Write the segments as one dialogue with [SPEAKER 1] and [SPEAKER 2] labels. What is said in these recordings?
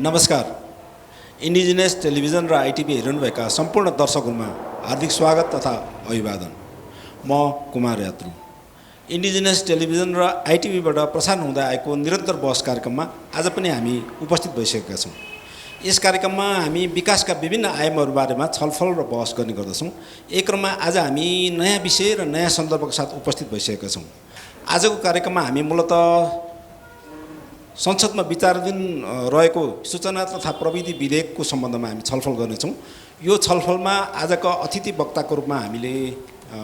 [SPEAKER 1] नमस्कार। Indigenous television र आइटिभी हेर्नुभएका सम्पूर्ण दर्शकहरूमा हार्दिक स्वागत तथा अभिवादन। म कुमार यात्रु। इन्डिजिनियस टेलिभिजन र आइटिभीबाट प्रसारण हुँदै आएको निरन्तर बहस कार्यक्रममा आज पनि हामी उपस्थित भइसकेका छौँ। यस कार्यक्रममा हामी विकासका विभिन्न आयामहरू बारेमा छलफल र बहस गर्ने गर्दछौँ। एक क्रममा आज हामी नयाँ विषय र नयाँ सन्दर्भका साथ उपस्थित भइसकेका छौँ। आजको कार्यक्रममा हामी मूलतः संसदमा विचाराधीन रहेको सूचना तथा प्रविधि विधेयकको सम्बन्धमा हामी छलफल गर्नेछौँ। यो छलफलमा आजका अतिथि वक्ताको रूपमा हामीले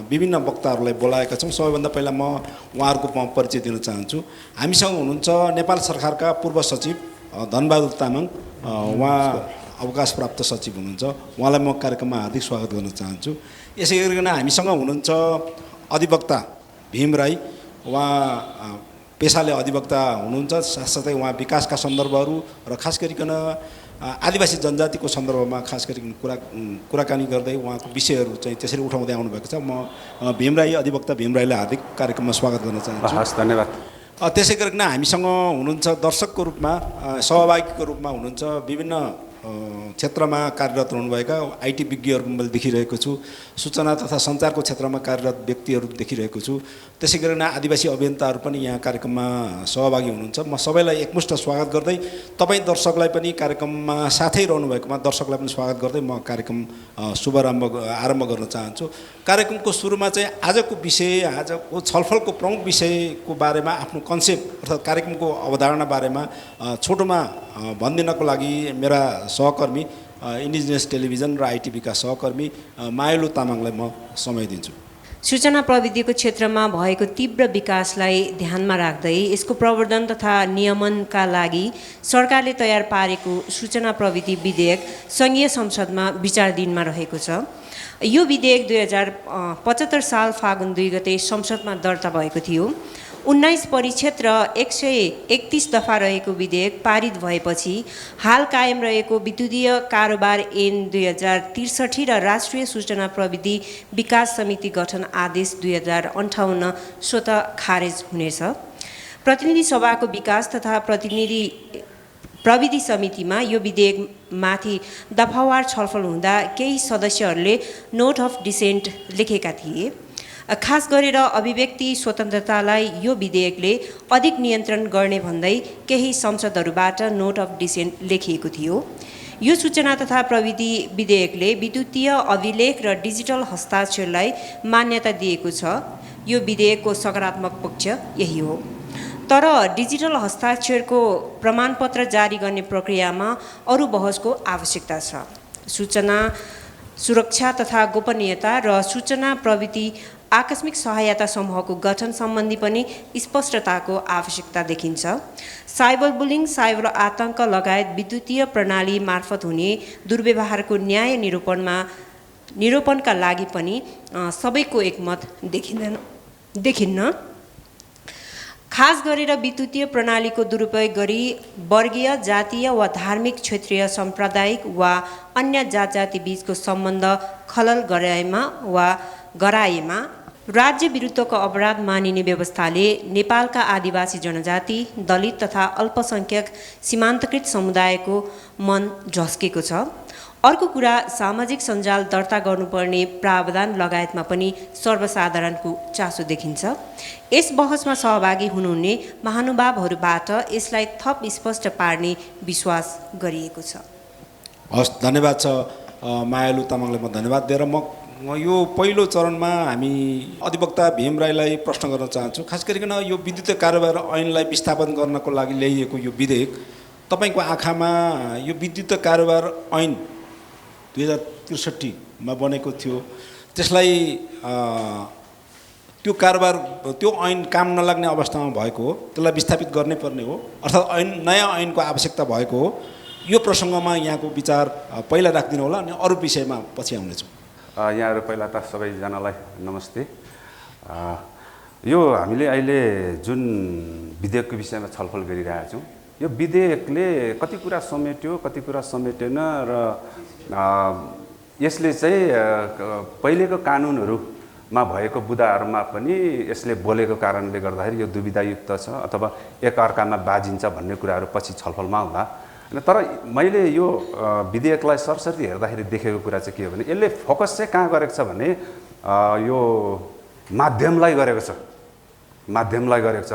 [SPEAKER 1] विभिन्न वक्ताहरूलाई बोलाएका छौँ। सबैभन्दा पहिला म उहाँहरूको परिचय दिन चाहन्छु। हामीसँग हुनुहुन्छ नेपाल सरकारका पूर्व सचिव धनबहादुर तामाङ। उहाँ अवकाश प्राप्त सचिव हुनुहुन्छ। उहाँलाई म कार्यक्रममा हार्दिक स्वागत गर्न चाहन्छु। यसै गरिकन हामीसँग हुनुहुन्छ अधिवक्ता भीम राई। उहाँ पेसाले अधिवक्ता हुनुहुन्छ, साथसाथै उहाँ विकासका सन्दर्भहरू र खास गरिकन आदिवासी जनजातिको सन्दर्भमा खास गरिकन कुराकानी गर्दै उहाँको विषयहरू चाहिँ त्यसरी उठाउँदै आउनुभएको छ। म भीम राई अधिवक्ता भीम राईलाई हार्दिक कार्यक्रममा स्वागत गर्न चाहन्छु।
[SPEAKER 2] हस्, धन्यवाद।
[SPEAKER 1] त्यसै गरिकन हामीसँग हुनुहुन्छ दर्शकको रूपमा सहभागीको रूपमा हुनुहुन्छ विभिन्न क्षेत्रमा कार्यरत हुनुभएका आइटी विज्ञहरू मैले देखिरहेको छु। सूचना तथा सञ्चारको क्षेत्रमा कार्यरत व्यक्तिहरू देखिरहेको छु। त्यसै गरिकन आदिवासी अभियन्ताहरू पनि यहाँ कार्यक्रममा सहभागी हुनुहुन्छ। म सबैलाई एकमुष्ट स्वागत गर्दै तपाईँ दर्शकलाई पनि कार्यक्रममा साथै रहनुभएकोमा दर्शकलाई पनि स्वागत गर्दै म कार्यक्रम आरम्भ गर्न चाहन्छु। कार्यक्रमको सुरुमा चाहिँ आजको विषय, आजको छलफलको प्रमुख विषयको बारेमा आफ्नो कन्सेप्ट अर्थात् कार्यक्रमको अवधारणा बारेमा छोटोमा भनिदिनको लागि मेरा सहकर्मी इन्डिजिनियस टेलिभिजन र आइटिभीका सहकर्मी मायालु तामाङलाई म समय दिन्छु।
[SPEAKER 3] सूचना प्रविधिको क्षेत्रमा भएको तीव्र विकासलाई ध्यानमा राख्दै यसको प्रवर्धन तथा नियमनका लागि सरकारले तयार पारेको सूचना प्रविधि विधेयक सङ्घीय संसदमा विचाराधीनमा रहेको छ। यो विधेयक 2075 साल फागुन 2 गते संसदमा दर्ता भएको थियो। 19 परिच्छेद र 131 दफा रहेको विधेयक पारित भएपछि हाल कायम रहेको विद्युतीय कारोबार ऐन 2063 र राष्ट्रिय सूचना प्रविधि विकास समिति गठन आदेश 2058 स्वतः खारेज हुनेछ। प्रतिनिधि सभाको विकास तथा प्रविधि समितिमा यो विधेयकमाथि दफावार छलफल हुँदा केही सदस्यहरूले नोट अफ डिसेन्ट लेखेका थिए। खास गरेर अभिव्यक्ति स्वतन्त्रतालाई यो विधेयकले अधिक नियन्त्रण गर्ने भन्दै केही संसदहरूबाट नोट अफ डिसेन्ट लेखिएको थियो। यो सूचना तथा प्रविधि विधेयकले विद्युतीय अभिलेख र डिजिटल हस्ताक्षरलाई मान्यता दिएको छ। यो विधेयकको सकारात्मक पक्ष यही हो। तर डिजिटल हस्ताक्षरको प्रमाणपत्र जारी गर्ने प्रक्रियामा अरू बहसको आवश्यकता छ। सूचना सुरक्षा तथा गोपनीयता र सूचना प्रविधि आकस्मिक सहायता समूहको गठन सम्बन्धी पनि स्पष्टताको आवश्यकता देखिन्छ। साइबर बुलिङ, साइबर आतङ्क लगायत विद्युतीय प्रणाली मार्फत हुने दुर्व्यवहारको न्याय निरूपणका लागि पनि सबैको एकमत देखिन्न। खास गरेर विद्युतीय प्रणालीको दुरुपयोग गरी वर्गीय, जातीय वा धार्मिक, क्षेत्रीय, साम्प्रदायिक वा अन्य जात-जाति बीचको सम्बन्ध खलल गराएमा राज्य विरुद्धको अपराध मानिने व्यवस्थाले नेपालका आदिवासी जनजाति, दलित तथा अल्पसङ्ख्यक सीमान्तकृत समुदायको मन झस्केको छ। अर्को कुरा, सामाजिक सञ्जाल दर्ता गर्नुपर्ने प्रावधान लगायतमा पनि सर्वसाधारणको चासो देखिन्छ। यस बहसमा सहभागी हुनुहुने महानुभावहरूबाट यसलाई थप स्पष्ट पार्ने विश्वास गरिएको छ।
[SPEAKER 1] हस्, धन्यवाद छ मायालु तामाङलाई। म धन्यवाद दिएर म यो पहिलो चरणमा हामी अधिवक्ता भीम राईलाई प्रश्न गर्न चाहन्छु। खास गरिकन यो विद्युतीय कारोबार ऐनलाई विस्थापन गर्नको लागि ल्याइएको यो विधेयक तपाईँको आँखामा यो विद्युतीय कारोबार ऐन 2063 मा बनेको थियो, त्यसलाई त्यो ऐन काम नलाग्ने अवस्थामा भएको हो, त्यसलाई विस्थापित गर्नै पर्ने हो, अर्थात् नयाँ ऐनको आवश्यकता भएको हो। यो प्रसङ्गमा यहाँको विचार पहिला राखिदिनु होला, अनि अरू विषयमा पछि आउनेछौँ।
[SPEAKER 2] यहाँहरू पहिला त सबैजनालाई नमस्ते। यो हामीले अहिले जुन विधेयकको विषयमा छलफल गरिरहेछौँ, यो विधेयकले कति कुरा समेट्यो, कति कुरा समेटेन र यसले चाहिँ पहिलेको कानुनहरूमा भएको बुदाहरूमा पनि यसले बोलेको कारणले गर्दाखेरि यो दुविधायुक्त छ अथवा एकअर्कामा बाजिन्छ भन्ने कुराहरू पछि छलफलमा आउँदा होइन। तर मैले यो विधेयकलाई सरसर्ती हेर्दाखेरि देखेको कुरा चाहिँ के हो भने यसले फोकस चाहिँ कहाँ गरेको छ भने यो माध्यमलाई गरेको छ, माध्यमलाई गरेको छ।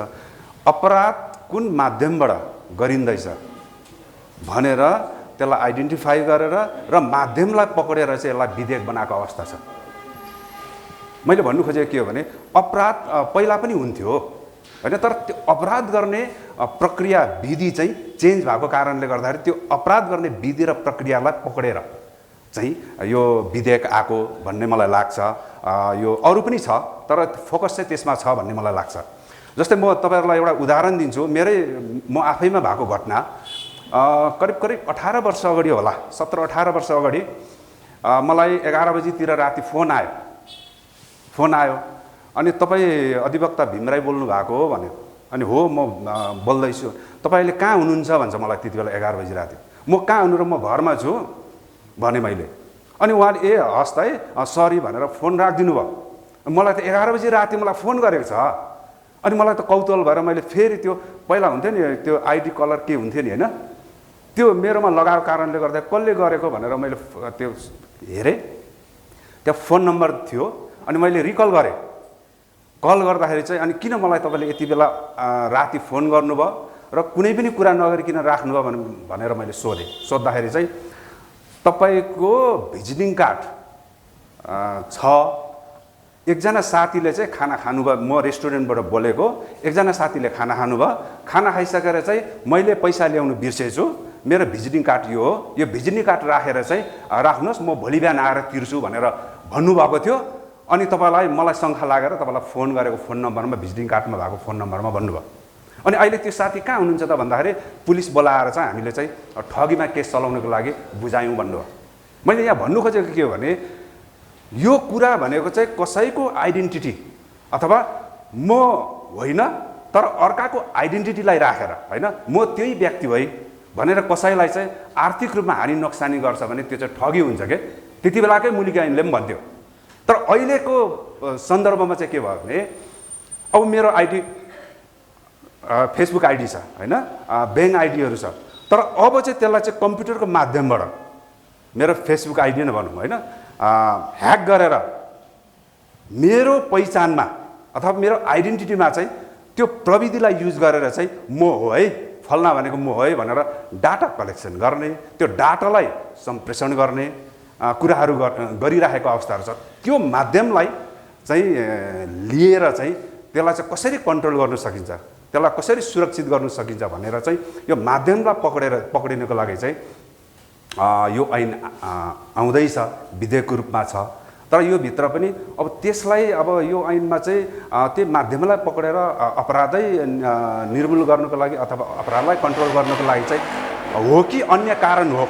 [SPEAKER 2] अपराध कुन माध्यमबाट गरिँदैछ भनेर त्यसलाई आइडेन्टिफाई गरेर र माध्यमलाई पक्रेर चाहिँ यसलाई विधेयक बनाएको अवस्था छ। मैले भन्नु खोजेको के हो भने अपराध पहिला पनि हुन्थ्यो होइन, तर त्यो अपराध गर्ने प्रक्रिया विधि चाहिँ चेन्ज भएको कारणले गर्दाखेरि त्यो अपराध गर्ने विधि र प्रक्रियालाई पक्रेर चाहिँ यो विधेयक आएको भन्ने मलाई लाग्छ। यो अरू पनि छ तर फोकस चाहिँ त्यसमा छ भन्ने मलाई लाग्छ। जस्तै म तपाईँहरूलाई एउटा उदाहरण दिन्छु, म आफैमा भएको घटना। करिब करिब 18 वर्ष अगाडि होला, 17-18 वर्ष अगाडि मलाई 11 बजीतिर राति फोन आयो अनि तपाईँ अधिवक्ता भीमराई बोल्नु भएको हो भन्यो। अनि हो म बोल्दैछु, तपाईँले कहाँ हुनुहुन्छ भन्छ मलाई त्यति बेला 11 बजी राति। म कहाँ हुनु र म घरमा छु भने मैले। अनि उहाँले ए हस् त है सरी भनेर फोन राखिदिनु भयो। मलाई त 11 बजी राति मलाई फोन गरेको छ। अनि मलाई त कौतूहल भएर मैले फेरि त्यो पहिला हुन्थ्यो नि त्यो आइडी कलर के हुन्थ्यो नि होइन, त्यो मेरोमा लगाएको कारणले गर्दा कसले गरेको भनेर मैले त्यो हेरेँ, त्यहाँ फोन नम्बर थियो। अनि मैले रिकल गरेँ, कल गर्दाखेरि चाहिँ अनि किन मलाई तपाईँले यति बेला राति फोन गर्नुभयो र कुनै पनि कुरा नगरिकन राख्नुभयो भनेर मैले सोद्धाखेरि चाहिँ तपाईँको भिजिटिङ कार्ड छ, एकजना साथीले चाहिँ खाना खानुभयो, म रेस्टुरेन्टबाट बोलेको, एकजना साथीले खाना खानुभयो, खाना खाइसकेर चाहिँ मैले पैसा ल्याउनु बिर्सेछु, मेरो भिजिटिङ कार्ड यो हो, यो भिजिटिङ कार्ड राखेर चाहिँ राख्नुहोस् म भोलि बिहान आएर तिर्छु भनेर भन्नुभएको थियो। अनि तपाईँलाई मलाई शङ्का लागेर तपाईँलाई फोन गरेको फोन नम्बरमा भिजिटिङ कार्डमा भएको फोन नम्बरमा भन्नुभयो। अनि अहिले त्यो साथी कहाँ हुनुहुन्छ त भन्दाखेरि पुलिस बोलाएर चाहिँ हामीले चाहिँ ठगीमा केस चलाउनको लागि बुझायौँ भन्नुभयो। मैले यहाँ भन्नु खोजेको के हो भने यो कुरा भनेको चाहिँ कसैको आइडेन्टिटी अथवा म होइन तर अर्काको आइडेन्टिटीलाई राखेर होइन म त्यही व्यक्ति भई भनेर कसैलाई चाहिँ आर्थिक रूपमा हानि नोक्सानी गर्छ भने त्यो चाहिँ ठगी हुन्छ के। त्यति बेलाकै मुलुकी ऐनले पनि भन्थ्यो। तर अहिलेको सन्दर्भमा चाहिँ के भयो भने अब मेरो आइडी फेसबुक आइडी छ होइन, ब्याङ्क आइडीहरू छ, तर अब चाहिँ त्यसलाई चाहिँ कम्प्युटरको माध्यमबाट मेरो फेसबुक आइडी नै भनौँ होइन ह्याक गरेर मेरो पहिचानमा अथवा मेरो आइडेन्टिटीमा चाहिँ त्यो प्रविधिलाई युज गरेर चाहिँ म हो है फल्ना भनेको म हो है भनेर डाटा कलेक्सन गर्ने, त्यो डाटालाई सम्प्रेषण गर्ने कुराहरू गरिरहेको अवस्थाहरू छ। त्यो माध्यमलाई चाहिँ लिएर चाहिँ त्यसलाई चाहिँ कसरी कन्ट्रोल गर्न सकिन्छ, त्यसलाई कसरी सुरक्षित गर्न सकिन्छ भनेर चाहिँ यो माध्यमलाई पक्रिनको लागि चाहिँ यो ऐन आउँदैछ, विधेयकको रूपमा छ। तर यो भित्र पनि अब त्यसलाई अब यो ऐनमा चाहिँ त्यो माध्यमलाई पक्रेर अपराधै निर्मूल गर्नको लागि अथवा अपराधलाई कन्ट्रोल गर्नको लागि चाहिँ हो कि अन्य कारण हो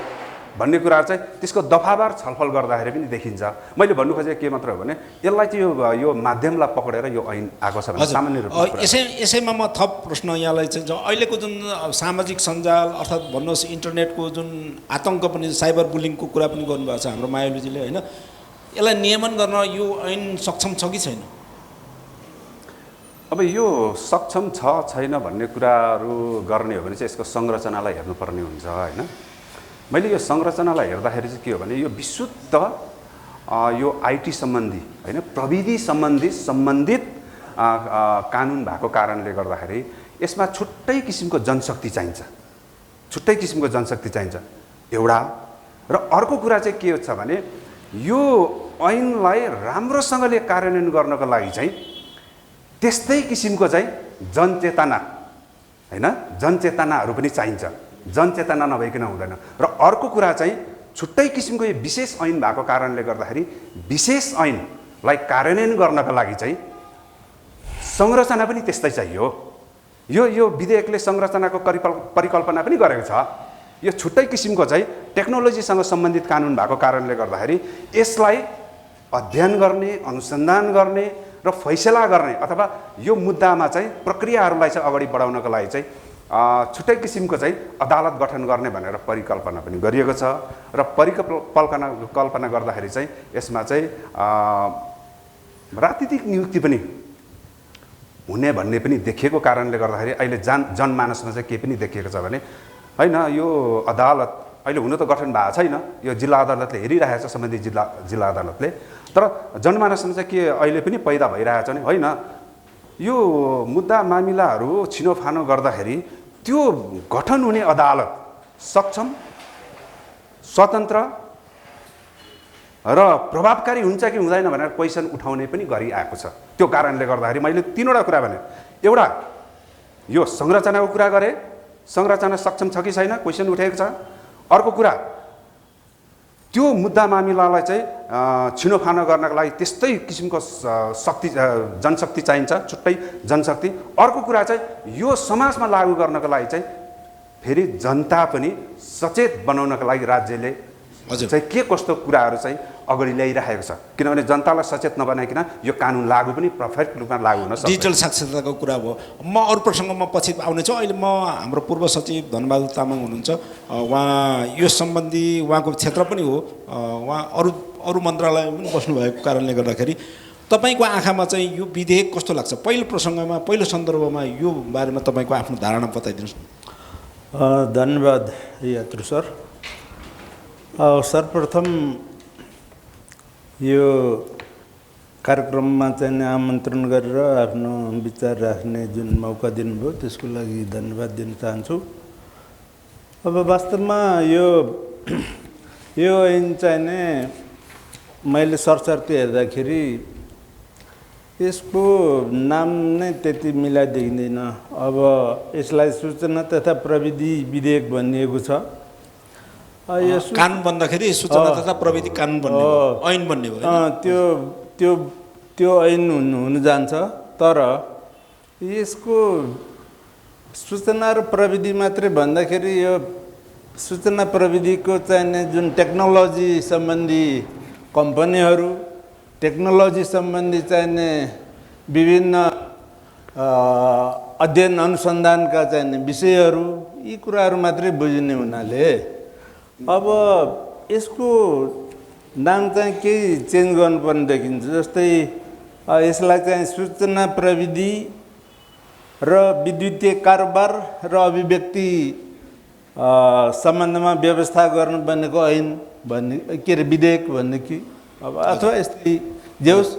[SPEAKER 2] भन्ने कुरा चाहिँ त्यसको दफावार छलफल गर्दाखेरि पनि देखिन्छ। मैले भन्नु खोजेको के मात्र हो भने यसलाई चाहिँ यो माध्यमलाई पक्रेर यो ऐन आएको छ भने सामान्य रूपमा
[SPEAKER 1] यसैमा म थप प्रश्न यहाँलाई चाहिँ अहिलेको जुन सामाजिक सञ्जाल अर्थात् भन्नुहोस् इन्टरनेटको जुन आतङ्क पनि साइबर बुलिङको कुरा पनि गर्नुभएको छ हाम्रो मायालुजीले होइन, यसलाई नियमन गर्न यो ऐन सक्षम छ कि छैन?
[SPEAKER 2] अब यो सक्षम छ छैन भन्ने कुराहरू गर्ने हो भने चाहिँ यसको संरचनालाई हेर्नुपर्ने हुन्छ होइन। मैले यो संरचनालाई हेर्दाखेरि चाहिँ के हो भने यो विशुद्ध यो आइटी सम्बन्धी होइन प्रविधि सम्बन्धित कानुन भएको कारणले गर्दाखेरि यसमा छुट्टै किसिमको जनशक्ति चाहिन्छ, एउटा। र अर्को कुरा चाहिँ के छ भने यो ऐनलाई राम्रोसँगले कार्यान्वयन गर्नको लागि चाहिँ त्यस्तै किसिमको चाहिँ जनचेतना होइन, जनचेतनाहरू पनि चाहिन्छ, जनचेतना नभइकन हुँदैन। र अर्को कुरा चाहिँ छुट्टै किसिमको यो विशेष ऐन भएको कारणले गर्दाखेरि विशेष ऐनलाई कार्यान्वयन गर्नका लागि चाहिँ संरचना पनि त्यस्तै चाहियो। यो विधेयकले संरचनाको परिकल्पना पनि गरेको छ। यो छुट्टै किसिमको चाहिँ टेक्नोलोजीसँग सम्बन्धित कानुन भएको कारणले गर्दाखेरि यसलाई अध्ययन गर्ने, अनुसन्धान गर्ने र फैसला गर्ने अथवा यो मुद्दामा चाहिँ प्रक्रियाहरूलाई चाहिँ अगाडि बढाउनको लागि चाहिँ छुट्टै किसिमको चाहिँ अदालत गठन गर्ने भनेर परिकल्पना पनि गरिएको छ। र कल्पना गर्दाखेरि चाहिँ यसमा चाहिँ राजनीतिक नियुक्ति पनि हुने भन्ने पनि देखिएको कारणले गर्दाखेरि अहिले जनमानसमा चाहिँ के पनि देखिएको छ भने होइन यो अदालत अहिले हुन त गठन भएको छैन, यो जिल्ला अदालतले हेरिरहेको छ, सम्बन्धित जिल्ला अदालतले। तर जनमानसमा चाहिँ के अहिले पनि पैदा भइरहेछ भने होइन, यो मुद्दा मामिलाहरू छिनोफानो गर्दाखेरि त्यो गठन हुने अदालत सक्षम, स्वतन्त्र र प्रभावकारी हुन्छ कि हुँदैन भनेर क्वेसन उठाउने पनि गरिआएको छ। त्यो कारणले गर्दाखेरि मैले 3वटा कुरा भने, एउटा यो संरचनाको कुरा गरेँ, संरचना सक्षम छ कि छैन क्वेसन उठेको छ। अर्को कुरा त्यो मुद्दा मामिलालाई चाहिँ छिनोफानो गर्नको लागि त्यस्तै किसिमको शक्ति जनशक्ति चाहिन्छ, छुट्टै जनशक्ति। अर्को कुरा चाहिँ यो समाजमा लागू गर्नको लागि चाहिँ फेरि जनता पनि सचेत बनाउनको लागि राज्यले चाहिँ के कस्तो कुराहरू चाहिँ अगाडि ल्याइरहेको छ, किनभने जनतालाई सचेत नबनाइकन यो कानुन लागू पनि पर्फेक्ट रूपमा लागू हुन सक्छ।
[SPEAKER 1] डिजिटल साक्षरताको कुरा भयो। म अरू प्रसङ्गमा पछि आउनेछु। अहिले म हाम्रो पूर्व सचिव धनबहादुर तामाङ हुनुहुन्छ, उहाँ यो सम्बन्धी उहाँको क्षेत्र पनि हो, उहाँ अरू मन्त्रालयमा पनि बस्नुभएको कारणले गर्दाखेरि तपाईँको आँखामा चाहिँ यो विधेयक कस्तो लाग्छ? पहिलो प्रसङ्गमा, पहिलो सन्दर्भमा यो बारेमा तपाईँको आफ्नो धारणा बताइदिनुहोस्।
[SPEAKER 4] धन्यवाद यात्रु सर। सर्वप्रथम यो कार्यक्रममा चाहिँ आमन्त्रण गरेर आफ्नो विचार राख्ने जुन मौका दिनुभयो त्यसको लागि धन्यवाद दिन चाहन्छु। अब वास्तवमा यो ऐन चाहिँ नै मैले सरसर्ती हेर्दाखेरि यसको नाम नै त्यति मिलाई देखिँदैन। अब यसलाई सूचना तथा प्रविधि विधेयक भनिएको छ।
[SPEAKER 1] कानुन बन्दाखेरि सूचना तथा प्रविधि कानुन बन्ने हो, ऐन बन्ने हो।
[SPEAKER 4] त्यो ऐन हुन जान्छ। तर यसको सूचना र प्रविधि मात्रै भन्दाखेरि यो सूचना प्रविधिको चाहिने जुन टेक्नोलोजी सम्बन्धी कम्पनीहरू, टेक्नोलोजी सम्बन्धी चाहिने विभिन्न अध्ययन अनुसन्धानका चाहिने विषयहरू, यी कुराहरू मात्रै बुझिने हुनाले अब यसको नाम चाहिँ केही चेन्ज गर्नुपर्ने देखिन्छ। जस्तै यसलाई चाहिँ सूचना प्रविधि र विद्युतीय कारोबार र अभिव्यक्ति सम्बन्धमा व्यवस्था गर्नु बनेको ऐन भन्ने, के अरे विधेयक भन्ने कि अब अथवा यस्तै जे होस्,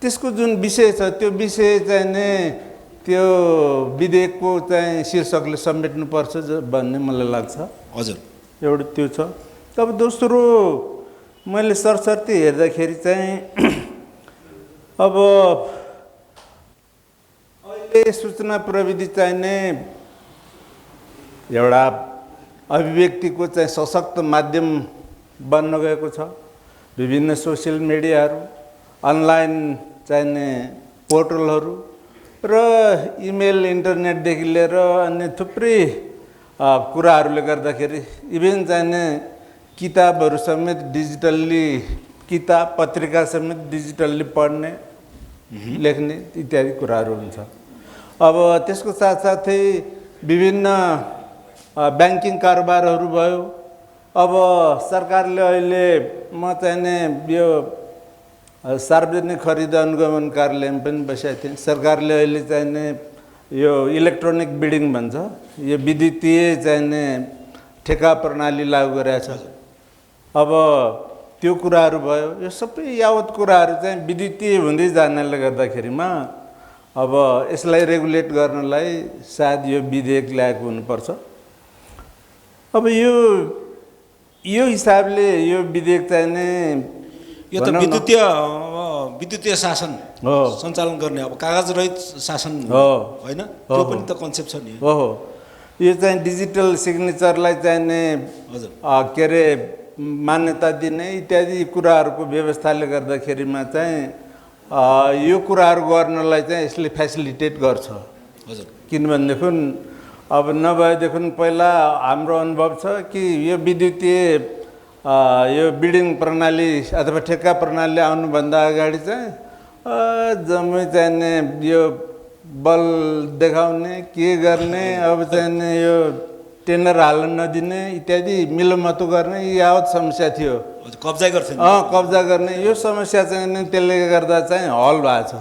[SPEAKER 4] त्यसको जुन विषय छ त्यो विषय चाहिँ नै त्यो विधेयकको चाहिँ शीर्षकले समेट्नुपर्छ भन्ने मलाई लाग्छ।
[SPEAKER 1] हजुर,
[SPEAKER 4] एउटा त्यो छ। अब दोस्रो मैले सरसर्ती हेर्दाखेरि चाहिँ अब अहिले सूचना प्रविधि चाहिने एउटा अभिव्यक्तिको चाहिँ सशक्त माध्यम बन्न गएको छ। विभिन्न सोसियल मिडियाहरू, अनलाइन चाहिने पोर्टलहरू र इमेल, इन्टरनेटदेखि लिएर अन्य थुप्रै कुराहरूले गर्दाखेरि इभेन चाहिने किताबहरू समेत डिजिटल्ली, किताब पत्रिका समेत डिजिटल्ली पढ्ने, लेख्ने इत्यादि कुराहरू हुन्छ। अब त्यसको साथसाथै विभिन्न ब्याङ्किङ कारोबारहरू भयो। अब सरकारले अहिले म चाहिने यो सार्वजनिक खरिद अनुगमन कार्यालयमा पनि बसेको थिएँ। सरकारले अहिले चाहिने यो इलेक्ट्रोनिक बिडिङ भन्छ, यो विद्युतीय चाहिने ठेका प्रणाली लागू गरेको छ। अब त्यो कुराहरू भयो। यो सबै यावत कुराहरू चाहिँ विद्युतीय हुँदै जानाले गर्दाखेरिमा अब यसलाई रेगुलेट गर्नलाई सायद यो विधेयक ल्याएको हुनुपर्छ। अब यो हिसाबले यो विधेयक चाहिने
[SPEAKER 1] यो त विद्युतीय शासन सञ्चालन गर्ने, अब कागज रहित शासन होइन, त्यो पनि त कन्सेप्ट छ नि।
[SPEAKER 4] हो, यो चाहिँ डिजिटल सिग्नेचरलाई चाहिने के अरे मान्यता दिने इत्यादि कुराहरूको व्यवस्थाले गर्दाखेरिमा चाहिँ यो कुराहरू गर्नलाई चाहिँ यसले फेसिलिटेट गर्छ।
[SPEAKER 1] हजुर,
[SPEAKER 4] किनभनेदेखि अब नभएदेखि पहिला हाम्रो अनुभव छ कि यो विद्युतीय यो बिडिङ प्रणाली अथवा ठेक्का प्रणाली आउनुभन्दा अगाडि चाहिँ जम्मै चाहिने यो बल देखाउने, के गर्ने, अब चाहिने यो टेन्डर हाल्न नदिने इत्यादि मिलोमतो गर्ने यावत समस्या थियो।
[SPEAKER 1] कब्जा गर्थे,
[SPEAKER 4] कब्जा गर्ने यो समस्या चाहिँ त्यसले गर्दा चाहिँ हल भएको छ।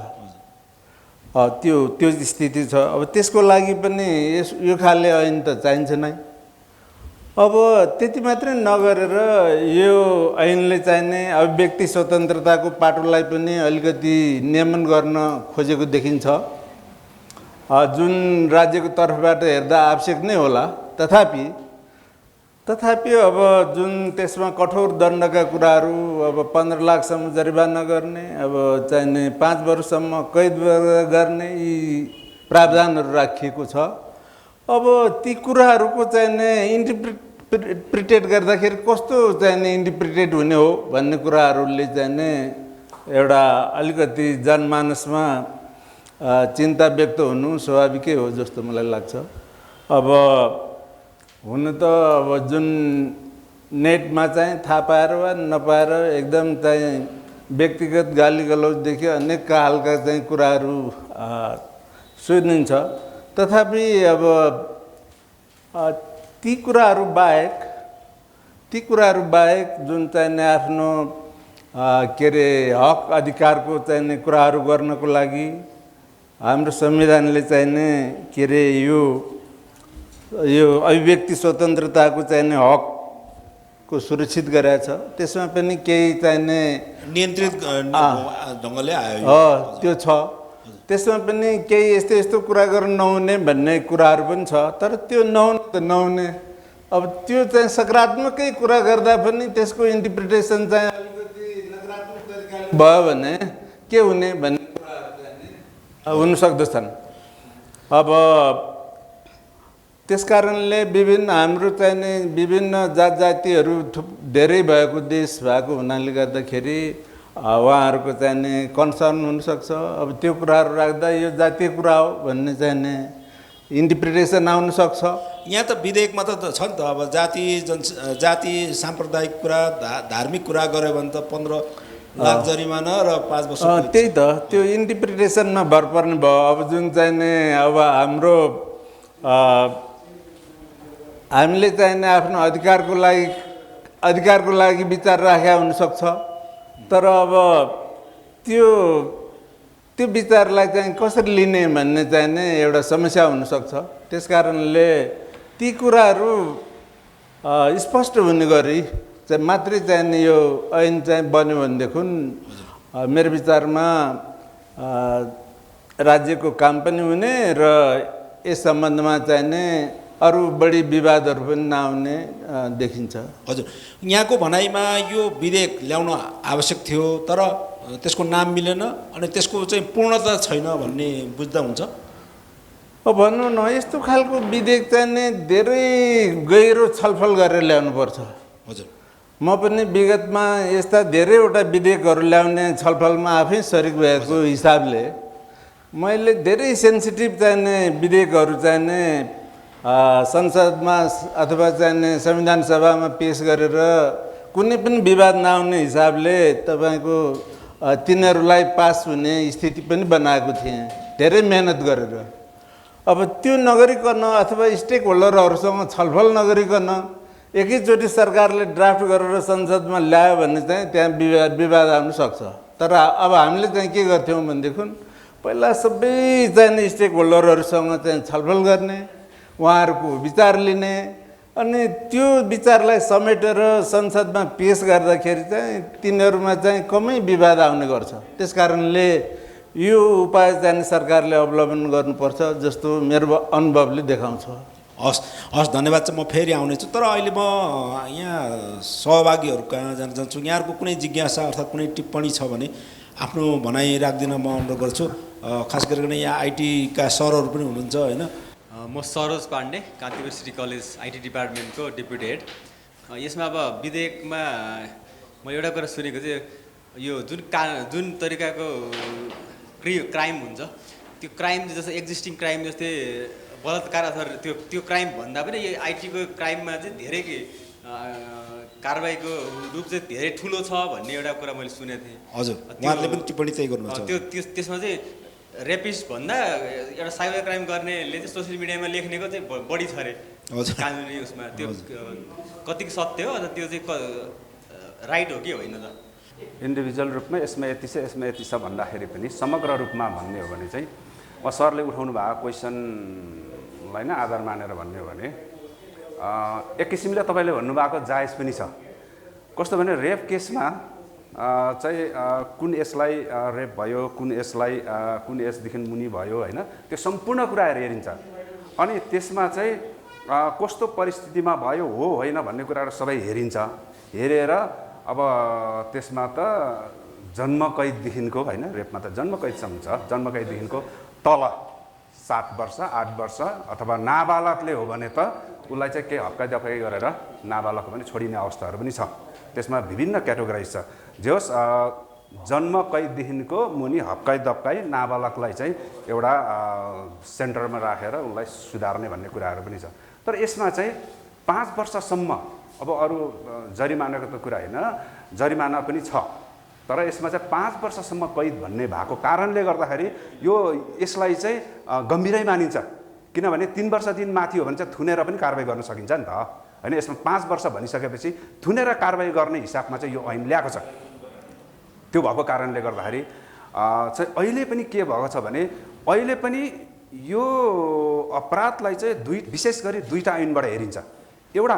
[SPEAKER 4] त्यो स्थिति छ। अब त्यसको लागि पनि यो खाले ऐन त चाहिन्छ नै। अब त्यति मात्रै नगरेर यो ऐनले चाहिने अभिव्यक्ति स्वतन्त्रताको पाटोलाई पनि अलिकति नियमन गर्न खोजेको देखिन्छ, जुन राज्यको तर्फबाट हेर्दा आवश्यक नै होला। तथापि अब जुन त्यसमा कठोर दण्डका कुराहरू, अब 15 लाखसम्म जरिवाना गर्ने, अब चाहिने 5 वर्षसम्म कैद गर्ने यी प्रावधानहरू राखिएको छ। अब ती कुराहरूको चाहिने इन्टरप्रिटेट गर्दाखेरि कस्तो चाहिने इन्टरप्रिटेट हुने हो भन्ने कुराहरूले चाहिने एउटा अलिकति जनमानसमा चिन्ता व्यक्त हुनु स्वाभाविकै हो जस्तो मलाई लाग्छ। अब हुन त अब जुन नेटमा चाहिँ थाहा पाएर वा नपाएर एकदम चाहिँ व्यक्तिगत गाली गलौजदेखि अनेक खालका चाहिँ कुराहरू सुनिन्छ। तथापि अब ती कुराहरू बाहेक जुन चाहिँ आफ्नो के अरे हक अधिकारको चाहिने कुराहरू गर्नको लागि हाम्रो संविधानले चाहिने के अरे यो अभिव्यक्ति स्वतन्त्रताको चाहिने हकको सुरक्षित गरेको छ। त्यसमा पनि केही चाहिने
[SPEAKER 1] नियन्त्रित ढङ्गले आयो
[SPEAKER 4] त्यो छ। त्यसमा पनि केही यस्तो कुरा गर्न नहुने भन्ने कुराहरू पनि छ। तर त्यो नहुने अब त्यो चाहिँ सकारात्मकै कुरा गर्दा पनि त्यसको इन्टरप्रिटेसन चाहिँ अलिकति नकारात्मक तरिकाले भयो भने के हुने भन्ने कुराहरू चाहिँ हुन सक्दछन्। अब त्यसकारणले हाम्रो चाहिने विभिन्न जातिहरू धेरै भएको देश भएको हुनाले गर्दाखेरि उहाँहरूको चाहिने कन्सर्न हुनसक्छ। अब त्यो कुराहरू राख्दा यो जातीय कुरा हो भन्ने चाहिने इन्टरप्रिटेसन आउन सक्छ।
[SPEAKER 1] यहाँ त विधेयकमा त छ नि त, अब जाति साम्प्रदायिक कुरा धार्मिक कुरा गऱ्यो भने त 15 लाख जरिमाना र 5 वर्ष।
[SPEAKER 4] त्यही त त्यो इन्टरप्रिटेसनमा भर पर्ने भयो। अब जुन चाहिने अब हामीले चाहिने आफ्नो अधिकारको लागि विचार राखेका हुनसक्छ। तर अब त्यो विचारलाई चाहिँ कसरी लिने भन्ने चाहिने एउटा समस्या हुनसक्छ। त्यसकारणले ती कुराहरू स्पष्ट हुने गरी चाहिँ मात्रै चाहिने यो ऐन चाहिँ बन्यो भनेदेखि मेरो विचारमा राज्यको काम पनि हुने र यस सम्बन्धमा चाहिने अरू बढी विवादहरू पनि नआउने देखिन्छ।
[SPEAKER 1] हजुर, यहाँको भनाइमा यो विधेयक ल्याउन आवश्यक थियो तर त्यसको नाम मिलेन अनि त्यसको चाहिँ पूर्णता छैन भन्ने बुझ्दा हुन्छ।
[SPEAKER 4] अब भनौँ न, यस्तो खालको विधेयक चाहिँ धेरै गहिरो छलफल गरेर ल्याउनुपर्छ।
[SPEAKER 1] हजुर,
[SPEAKER 4] म पनि विगतमा यस्ता धेरैवटा विधेयकहरू ल्याउने छलफलमा आफै सरिक भएको हिसाबले मैले धेरै सेन्सिटिभ चाहिने विधेयकहरू चाहिने संसदमा अथवा चाहिने संविधान सभामा पेश गरेर कुनै पनि विवाद नआउने हिसाबले तपाईँको तिनीहरूलाई पास हुने स्थिति पनि बनाएको थिएँ धेरै मेहनत गरेर। अब त्यो नगरिकन अथवा स्टेक होल्डरहरूसँग छलफल नगरिकन एकैचोटि सरकारले ड्राफ्ट गरेर संसदमा ल्यायो भने चाहिँ त्यहाँ विवाद आउन सक्छ। तर अब हामीले चाहिँ के गर्थ्यौँ भनेदेखि पहिला सबै चाहिने स्टेक होल्डरहरूसँग चाहिँ छलफल गर्ने, उहाँहरूको विचार लिने अनि त्यो विचारलाई समेटेर संसदमा पेश गर्दाखेरि चाहिँ तिनीहरूमा चाहिँ कमै विवाद आउने गर्छ। त्यसकारणले यो उपाय चाहिँ सरकारले अवलम्बन गर्नुपर्छ जस्तो मेरो अनुभवले देखाउँछ।
[SPEAKER 1] हस् धन्यवाद। चाहिँ म फेरि आउनेछु, तर अहिले म यहाँ सहभागीहरू कहाँ जान चाहन्छु। यहाँहरूको कुनै जिज्ञासा अर्थात् कुनै टिप्पणी छ भने आफ्नो भनाइ राख्दिन म अनुरोध गर्छु। खास गरिकन यहाँ आइटीका सरहरू पनि हुनुहुन्छ होइन।
[SPEAKER 5] म Saroj Pandey, Kantipur city college IT डिपार्टमेन्टको डेप्युटी हेड। यसमा अब विधेयकमा म एउटा कुरा सुनेको चाहिँ यो जुन तरिकाको क्राइम हुन्छ त्यो क्राइम जस्तो एक्जिस्टिङ क्राइम जस्तै बलात्कार अथवा त्यो क्राइम भन्दा पनि यो आइटीको क्राइममा चाहिँ धेरै कारबाहीको रूप चाहिँ धेरै ठुलो छ भन्ने एउटा कुरा मैले सुनेको थिएँ।
[SPEAKER 1] हजुर, उहाँहरूले पनि टिप्पणी त्यही गर्नुहुन्छ।
[SPEAKER 5] त्यसमा चाहिँ रेपिस्ट भन्दा एउटा साइबर क्राइम गर्नेले चाहिँ सोसियल मिडियामा लेख्नेको चाहिँ बढी छ अरे कानुनी उसमा। त्यो कतिको सत्य हो अथवा त्यो चाहिँ राइट हो कि होइन त?
[SPEAKER 2] इन्डिभिजुअल रूपमा यसमा यति छ यसमा यति छ भन्दाखेरि पनि समग्र रूपमा भन्ने हो भने चाहिँ सरले उठाउनु भएको क्वेसनलाई नै आधार मानेर भन्ने हो भने एक किसिमले तपाईँले भन्नुभएको जायज पनि छ। कस्तो भने रेप केसमा चाहिँ कुन एजलाई रेप भयो, कुन एजदेखि मुनि भयो होइन, त्यो सम्पूर्ण कुराहरू हेरिन्छ। अनि त्यसमा चाहिँ कस्तो परिस्थितिमा भयो हो होइन भन्ने कुराहरू सबै हेरिन्छ। हेरेर अब त्यसमा त जन्मकैददेखिको होइन, रेपमा त जन्मकैदसम्म छ, जन्मकैददेखिको तल 7 वर्ष 8 वर्ष अथवा नाबालकले हो भने त उसलाई चाहिँ केही हप्काइ दप्काइ गरेर नाबालक पनि छोडिने अवस्थाहरू पनि छ। त्यसमा विभिन्न क्याटेगोराइज छ। जे होस् जन्मकैददेखिको मुनि हप्काइ दप्काइ नाबालकलाई चाहिँ एउटा सेन्टरमा राखेर उसलाई सुधार्ने भन्ने कुराहरू पनि छ। तर यसमा चाहिँ 5 वर्षसम्म, अब अरू जरिमानाको त कुरा होइन, जरिमाना पनि छ, तर यसमा चाहिँ 5 वर्षसम्म कैद भन्ने भएको कारणले गर्दाखेरि यसलाई चाहिँ गम्भीरै मानिन्छ। किनभने 3 वर्षदेखि माथि हो भने चाहिँ थुनेर पनि कारबाही गर्न सकिन्छ नि त होइन। यसमा 5 वर्ष भनिसकेपछि थुनेर कारबाही गर्ने हिसाबमा चाहिँ यो ऐन ल्याएको छ। त्यो भएको कारणले गर्दाखेरि चाहिँ अहिले पनि के भएको छ भने अहिले पनि यो अपराधलाई चाहिँ विशेष गरी 2टा ऐनबाट हेरिन्छ। एउटा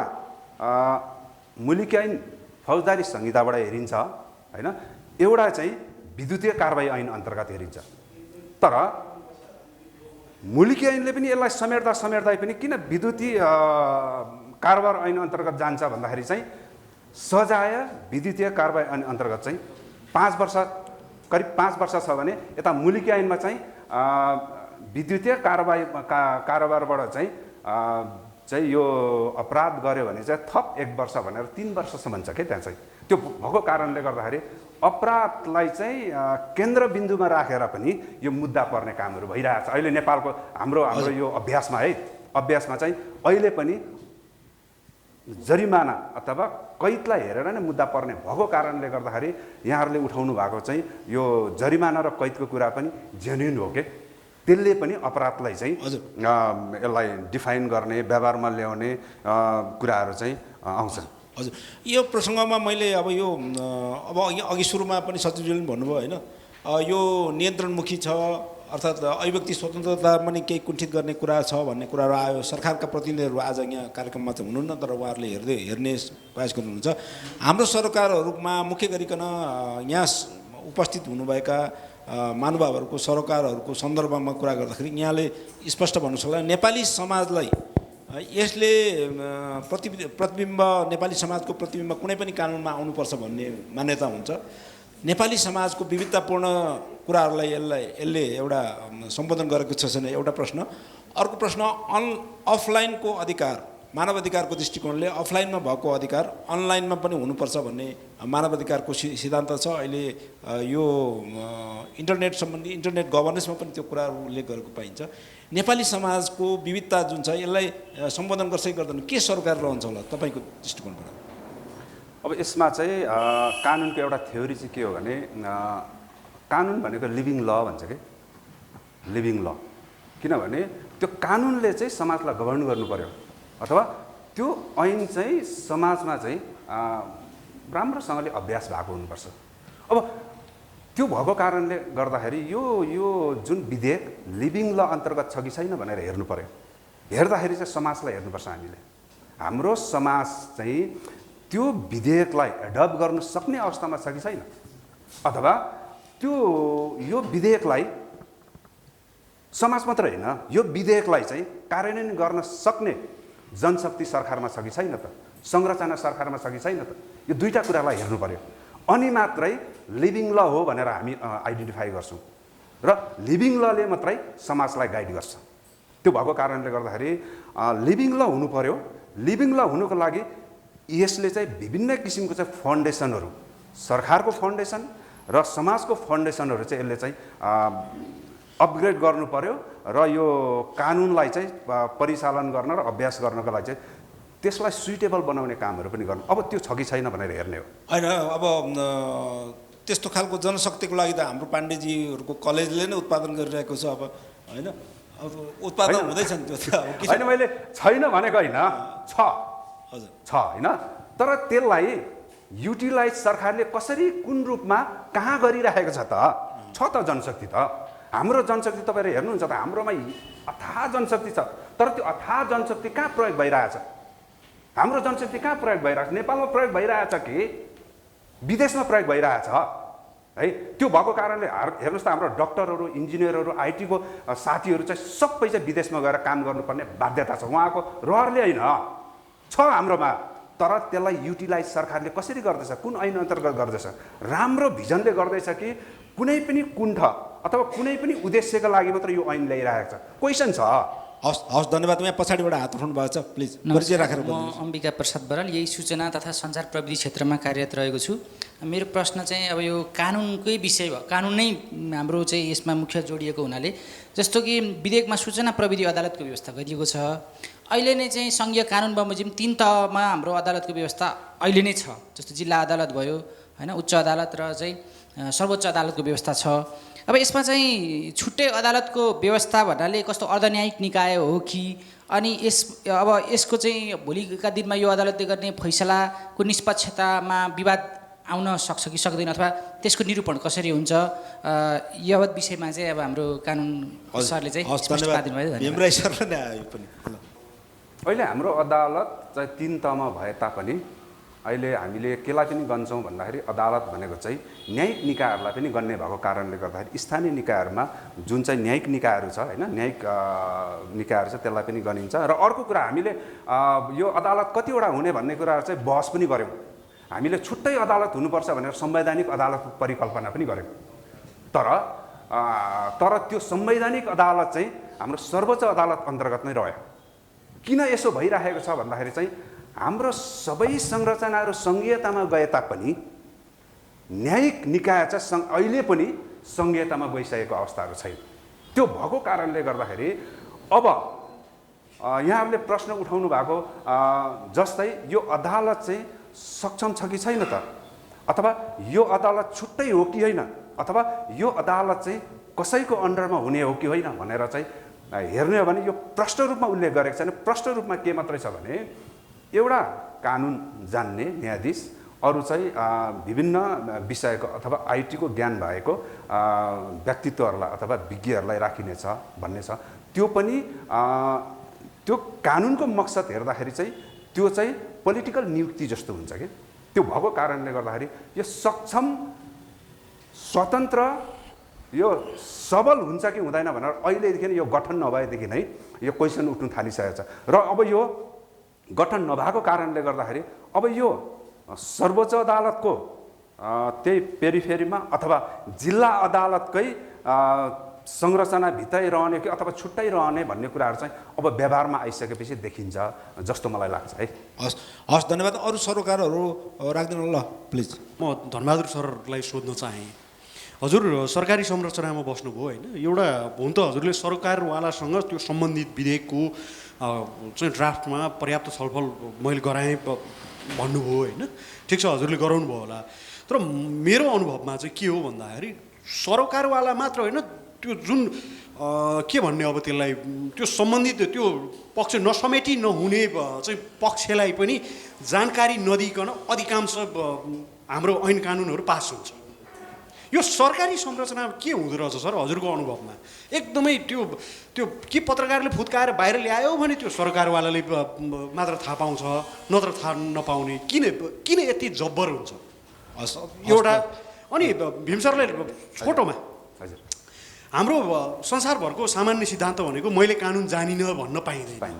[SPEAKER 2] मुलुकी ऐन फौजदारी संहिताबाट हेरिन्छ होइन, एउटा चाहिँ विद्युतीय कारबाही ऐन अन्तर्गत हेरिन्छ। तर मुलुकी ऐनले पनि यसलाई समेट्दा पनि किन विद्युतीय कारोबार ऐन अन्तर्गत जान्छ भन्दाखेरि चाहिँ सजाय विद्युतीय कारबाही ऐन अन्तर्गत चाहिँ 5 वर्ष, करिब 5 वर्ष छ भने यता मुलुकी ऐनमा चाहिँ विद्युतीय कारोबारबाट चाहिँ यो अपराध गर्यो भने चाहिँ थप 1 वर्ष भनेर 3 वर्षसम्म छ क्या त्यहाँ चाहिँ। त्यो भएको कारणले गर्दाखेरि अपराधलाई चाहिँ केन्द्रबिन्दुमा राखेर पनि यो मुद्दा पर्ने कामहरू भइरहेछ अहिले नेपालको हाम्रो यो अभ्यासमा चाहिँ अहिले पनि जरिमाना अथवा कैदलाई हेरेर नै मुद्दा पर्ने भएको कारणले गर्दाखेरि यहाँहरूले उठाउनु भएको चाहिँ यो जरिमाना र कैदको कुरा पनि जेन्युन हो के। त्यसले पनि अपराधलाई चाहिँ यसलाई डिफाइन गर्ने, व्यवहारमा ल्याउने कुराहरू चाहिँ आउँछ।
[SPEAKER 1] हजुर, यो प्रसङ्गमा मैले अब अघि सुरुमा पनि सचिवजीले भन्नुभयो होइन, यो नियन्त्रणमुखी छ, अर्थात् अभिव्यक्ति स्वतन्त्रता पनि केही कुण्ठित गर्ने कुरा छ भन्ने कुराहरू आयो। सरकारका प्रतिनिधिहरू आज यहाँ कार्यक्रममा चाहिँ हुनुहुन्न, तर उहाँहरूले हेर्ने प्रयास गर्नुहुन्छ। हाम्रो सरकारहरूमा मुख्य गरिकन यहाँ उपस्थित हुनुभएका महानुभावहरूको सरकारहरूको सन्दर्भमा कुरा गर्दाखेरि यहाँले स्पष्ट भन्नु सक्ला नेपाली समाजलाई यसले प्रतिबिम्ब, नेपाली समाजको प्रतिबिम्ब कुनै पनि कानुनमा आउनुपर्छ भन्ने मान्यता हुन्छ। नेपाली समाजको विविधतापूर्ण कुराहरूलाई यसले एउटा सम्बोधन गरेको छ छैन, एउटा प्रश्न। अर्को प्रश्न, अफलाइनको अधिकार, मानव अधिकारको दृष्टिकोणले अफलाइनमा भएको अधिकार अनलाइनमा पनि हुनुपर्छ भन्ने मानव अधिकारको सिद्धान्त छ। अहिले यो इन्टरनेट सम्बन्धी, इन्टरनेट गभर्नेन्समा पनि त्यो कुराहरू उल्लेख गरेको पाइन्छ। नेपाली समाजको विविधता जुन छ यसलाई सम्बोधन गर्छ कि गर्दैन, के सरकार रहन्छ होला तपाईँको दृष्टिकोणबाट?
[SPEAKER 2] अब यसमा चाहिँ कानुनको एउटा थ्योरी चाहिँ के हो भने कानुन भनेको लिभिङ ल भन्छ कि, लिभिङ ल। किनभने त्यो कानुनले चाहिँ समाजलाई गभर्न गर्नु पर्यो अथवा त्यो ऐन चाहिँ समाजमा चाहिँ राम्रोसँगले अभ्यास भएको हुनुपर्छ। अब त्यो भएको कारणले गर्दाखेरि यो जुन विधेयक लिभिङ ल अन्तर्गत छ कि छैन भनेर हेर्नु पर्यो। हेर्दाखेरि चाहिँ समाजलाई हेर्नुपर्छ हामीले। हाम्रो समाज चाहिँ त्यो विधेयकलाई एडप्ट गर्न सक्ने अवस्थामा छ कि छैन, अथवा यो विधेयकलाई समाज मात्र होइन, यो विधेयकलाई चाहिँ कार्यान्वयन गर्न सक्ने जनशक्ति सरकारमा छ कि छैन त, संरचना सरकारमा छ कि छैन त, यो 2टा कुरालाई हेर्नु पर्यो। अनि मात्रै लिभिङ ल हो भनेर हामी आइडेन्टिफाई गर्छौँ र लिभिङ लले मात्रै समाजलाई गाइड गर्छ। त्यो भएको कारणले गर्दाखेरि लिभिङ ल हुनु पर्यो। लिभिङ ल हुनुको लागि यसले चाहिँ विभिन्न किसिमको चाहिँ फाउन्डेसनहरू, सरकारको फाउन्डेसन र समाजको फाउन्डेसनहरू चाहिँ यसले चाहिँ अपग्रेड गर्नु पर्यो र यो कानुनलाई चाहिँ परिचालन गर्न र अभ्यास गर्नको लागि चाहिँ त्यसलाई सुइटेबल बनाउने कामहरू पनि गर्नु। अब त्यो छ कि छैन भनेर हेर्ने हो
[SPEAKER 1] होइन। अब त्यस्तो खालको जनशक्तिको लागि त हाम्रो पाण्डेजीहरूको कलेजले नै उत्पादन गरिरहेको छ। अब होइन, अब उत्पादन हुँदैछ नि त्यो त।
[SPEAKER 2] होइन, मैले छैन भनेको होइन, छ होइन, तर त्यसलाई युटिलाइज सरकारले कसरी कुन रूपमा कहाँ गरिरहेको छ त जनशक्ति त। हाम्रो जनशक्ति तपाईँहरू हेर्नुहुन्छ त, हाम्रोमा अथाह जनशक्ति छ, तर त्यो अथाह जनशक्ति कहाँ प्रयोग भइरहेछ? हाम्रो जनशक्ति कहाँ प्रयोग भइरहेको छ? नेपालमा प्रयोग भइरहेछ कि विदेशमा प्रयोग भइरहेछ है? त्यो भएको कारणले हेर्नुहोस् त हाम्रो डक्टरहरू, इन्जिनियरहरू, आइटीको साथीहरू चाहिँ सबै चाहिँ विदेशमा गएर काम गर्नुपर्ने बाध्यता छ। उहाँको रहरले होइन, छ हाम्रोमा, तर त्यसलाई युटिलाइज सरकारले कसरी गर्दैछ, कुन ऐन अन्तर्गत गर्दैछ, राम्रो भिजनले गर्दैछ कि कुनै पनि कुण्ठ अथवा कुनै पनि उद्देश्यका लागि मात्र यो ऐन ल्याइरहेको छ? क्वेसन छ।
[SPEAKER 1] हस् धन्यवाद। यहाँ पछाडिबाट हात उठाउनु भएको छ, प्लिज परिचय राखेर
[SPEAKER 6] म अम्बिका प्रसाद बराल, यही सूचना तथा सञ्चार प्रविधि क्षेत्रमा कार्यरत रहेको छु। मेरो प्रश्न चाहिँ अब यो कानुनकै विषय भयो, कानुन नै हाम्रो चाहिँ यसमा मुख्य जोडिएको हुनाले, जस्तो कि विधेयकमा सूचना प्रविधि अदालतको व्यवस्था गरिएको छ। अहिले नै चाहिँ सङ्घीय कानुन बमोजिम 3 तहमा हाम्रो अदालतको व्यवस्था अहिले नै छ, जस्तो जिल्ला अदालत भयो होइन, उच्च अदालत र चाहिँ सर्वोच्च अदालतको व्यवस्था छ। अब यसमा चाहिँ छुट्टै अदालतको व्यवस्था भन्नाले कस्तो अर्धन्यायिक निकाय हो कि, अनि अब यसको चाहिँ भोलिका दिनमा यो अदालतले गर्ने फैसलाको निष्पक्षतामा विवाद आउन सक्छ कि सक्दैन, अथवा त्यसको निरूपण कसरी हुन्छ, यावत विषयमा चाहिँ अब हाम्रो कानुन सरले चाहिँ स्पष्टता दिनुभयो।
[SPEAKER 1] भीमराई सरले नै आयो पनि।
[SPEAKER 2] अहिले हाम्रो अदालत चाहिँ 3 तहमा भए तापनि अहिले हामीले केलाई पनि गन्छौँ भन्दाखेरि अदालत भनेको चाहिँ न्यायिक निकायहरूलाई पनि गन्ने भएको कारणले गर्दाखेरि स्थानीय निकायहरूमा जुन चाहिँ न्यायिक निकायहरू छ होइन, न्यायिक निकायहरू छ त्यसलाई पनि गनिन्छ। र अर्को कुरा, हामीले यो अदालत कतिवटा हुने भन्ने कुराहरू चाहिँ बहस पनि गऱ्यौँ। हामीले छुट्टै अदालत हुनुपर्छ भनेर संवैधानिक अदालतको परिकल्पना पनि गऱ्यौँ। तर त्यो संवैधानिक अदालत चाहिँ हाम्रो सर्वोच्च अदालत अन्तर्गत नै रह्यो। किन यसो भइरहेको छ भन्दाखेरि चाहिँ हाम्रो सबै संरचनाहरू सङ्घीयतामा गए तापनि न्यायिक निकाय चाहिँ अहिले पनि सङ्घीयतामा गइसकेको अवस्थाहरू छैन। त्यो भएको कारणले गर्दाखेरि अब यहाँहरूले प्रश्न उठाउनु भएको जस्तै यो अदालत चाहिँ सक्षम छ कि छैन त, अथवा यो अदालत छुट्टै हो कि होइन, अथवा यो अदालत चाहिँ कसैको अन्डरमा हुने हो कि होइन भनेर चाहिँ हेर्ने हो भने यो प्रष्ट रूपमा उल्लेख गरेको छैन। प्रष्ट रूपमा के मात्रै छ भने एउटा कानुन जान्ने न्यायाधीश, अरू चाहिँ विभिन्न विषयको अथवा आइटीको ज्ञान भएको व्यक्तित्वहरूलाई अथवा विज्ञहरूलाई राखिनेछ भन्ने छ। त्यो पनि त्यो कानुनको मकसद हेर्दाखेरि चाहिँ त्यो चाहिँ पोलिटिकल नियुक्ति जस्तो हुन्छ कि। त्यो भएको कारणले गर्दाखेरि यो सक्षम, स्वतन्त्र, यो सबल हुन्छ कि हुँदैन भनेर अहिलेदेखि यो गठन नभएदेखि नै यो क्वेसन उठ्नु थालिसकेको छ। र अब यो गठन नभएको कारणले गर्दाखेरि अब यो सर्वोच्च अदालतको त्यही पेरिफेरीमा अथवा जिल्ला अदालतकै संरचनाभित्रै रहने कि अथवा छुट्टै रहने भन्ने कुराहरू चाहिँ अब व्यवहारमा आइसकेपछि देखिन्छ जस्तो मलाई लाग्छ है।
[SPEAKER 1] हस् धन्यवाद। अरू सरोकारहरू राख्दिनु ल प्लिज।
[SPEAKER 7] म धनबहादुर सरलाई सोध्न चाहेँ, हजुर सरकारी संरचनामा बस्नुभयो होइन, एउटा हुन त हजुरले सरकारवालासँग त्यो सम्बन्धित विधेयकको चाहिँ ड्राफ्टमा पर्याप्त छलफल मैले गराएँ भन्नुभयो होइन, ठिक छ, हजुरले गराउनु भयो होला। तर मेरो अनुभवमा चाहिँ के हो भन्दाखेरि सरकारवाला मात्र होइन, त्यो जुन के भन्ने अब त्यसलाई, त्यो सम्बन्धित त्यो पक्ष नसमेटी नहुने चाहिँ पक्षलाई पनि जानकारी नदिइकन अधिकांश हाम्रो ऐन कानुनहरू पास हुन्छ। यो सरकारी संरचना के हुँदो रहेछ सर हजुरको अनुभवमा? एकदमै त्यो के पत्रकारले फुत्काएर बाहिर ल्यायो भने त्यो सरकारवालाले मात्र थाहा पाउँछ, नत्र थाहा नपाउने? किन यति जब्बर हुन्छ एउटा? अनि भीम सरले छोटोमा,
[SPEAKER 2] हजुर,
[SPEAKER 7] हाम्रो संसारभरको सामान्य सिद्धान्त भनेको मैले कानुन जानिनँ भन्न पाइँदैन।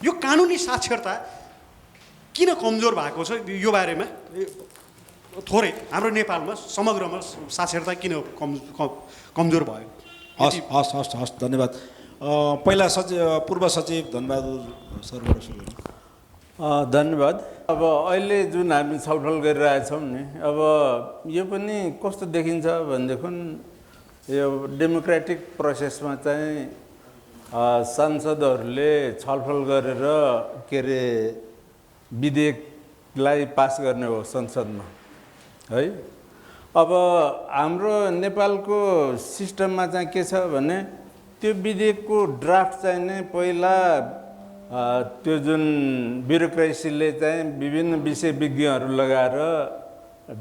[SPEAKER 7] यो कानुनी साक्षरता किन कमजोर भएको छ यो बारेमा थोरै हाम्रो नेपालमा समग्रमा साक्षरता किन कमजोर भयो?
[SPEAKER 1] हस् धन्यवाद। पहिला पूर्व सचिव धनबहादुर सरबाट सुरु गरौँ।
[SPEAKER 4] धन्यवाद। अब अहिले जुन हामी छलफल गरिरहेछौँ नि, अब यो पनि कस्तो देखिन्छ भनेदेखि यो डेमोक्रेटिक प्रोसेसमा चाहिँ सांसदहरूले छलफल गरेर के अरे विधेयकलाई पास गर्ने हो संसदमा है। अब हाम्रो नेपालको सिस्टममा चाहिँ के छ भने त्यो विधेयकको ड्राफ्ट चाहिँ नै पहिला त्यो जुन ब्युरोक्रेसीले चाहिँ विभिन्न विषय विज्ञहरू लगाएर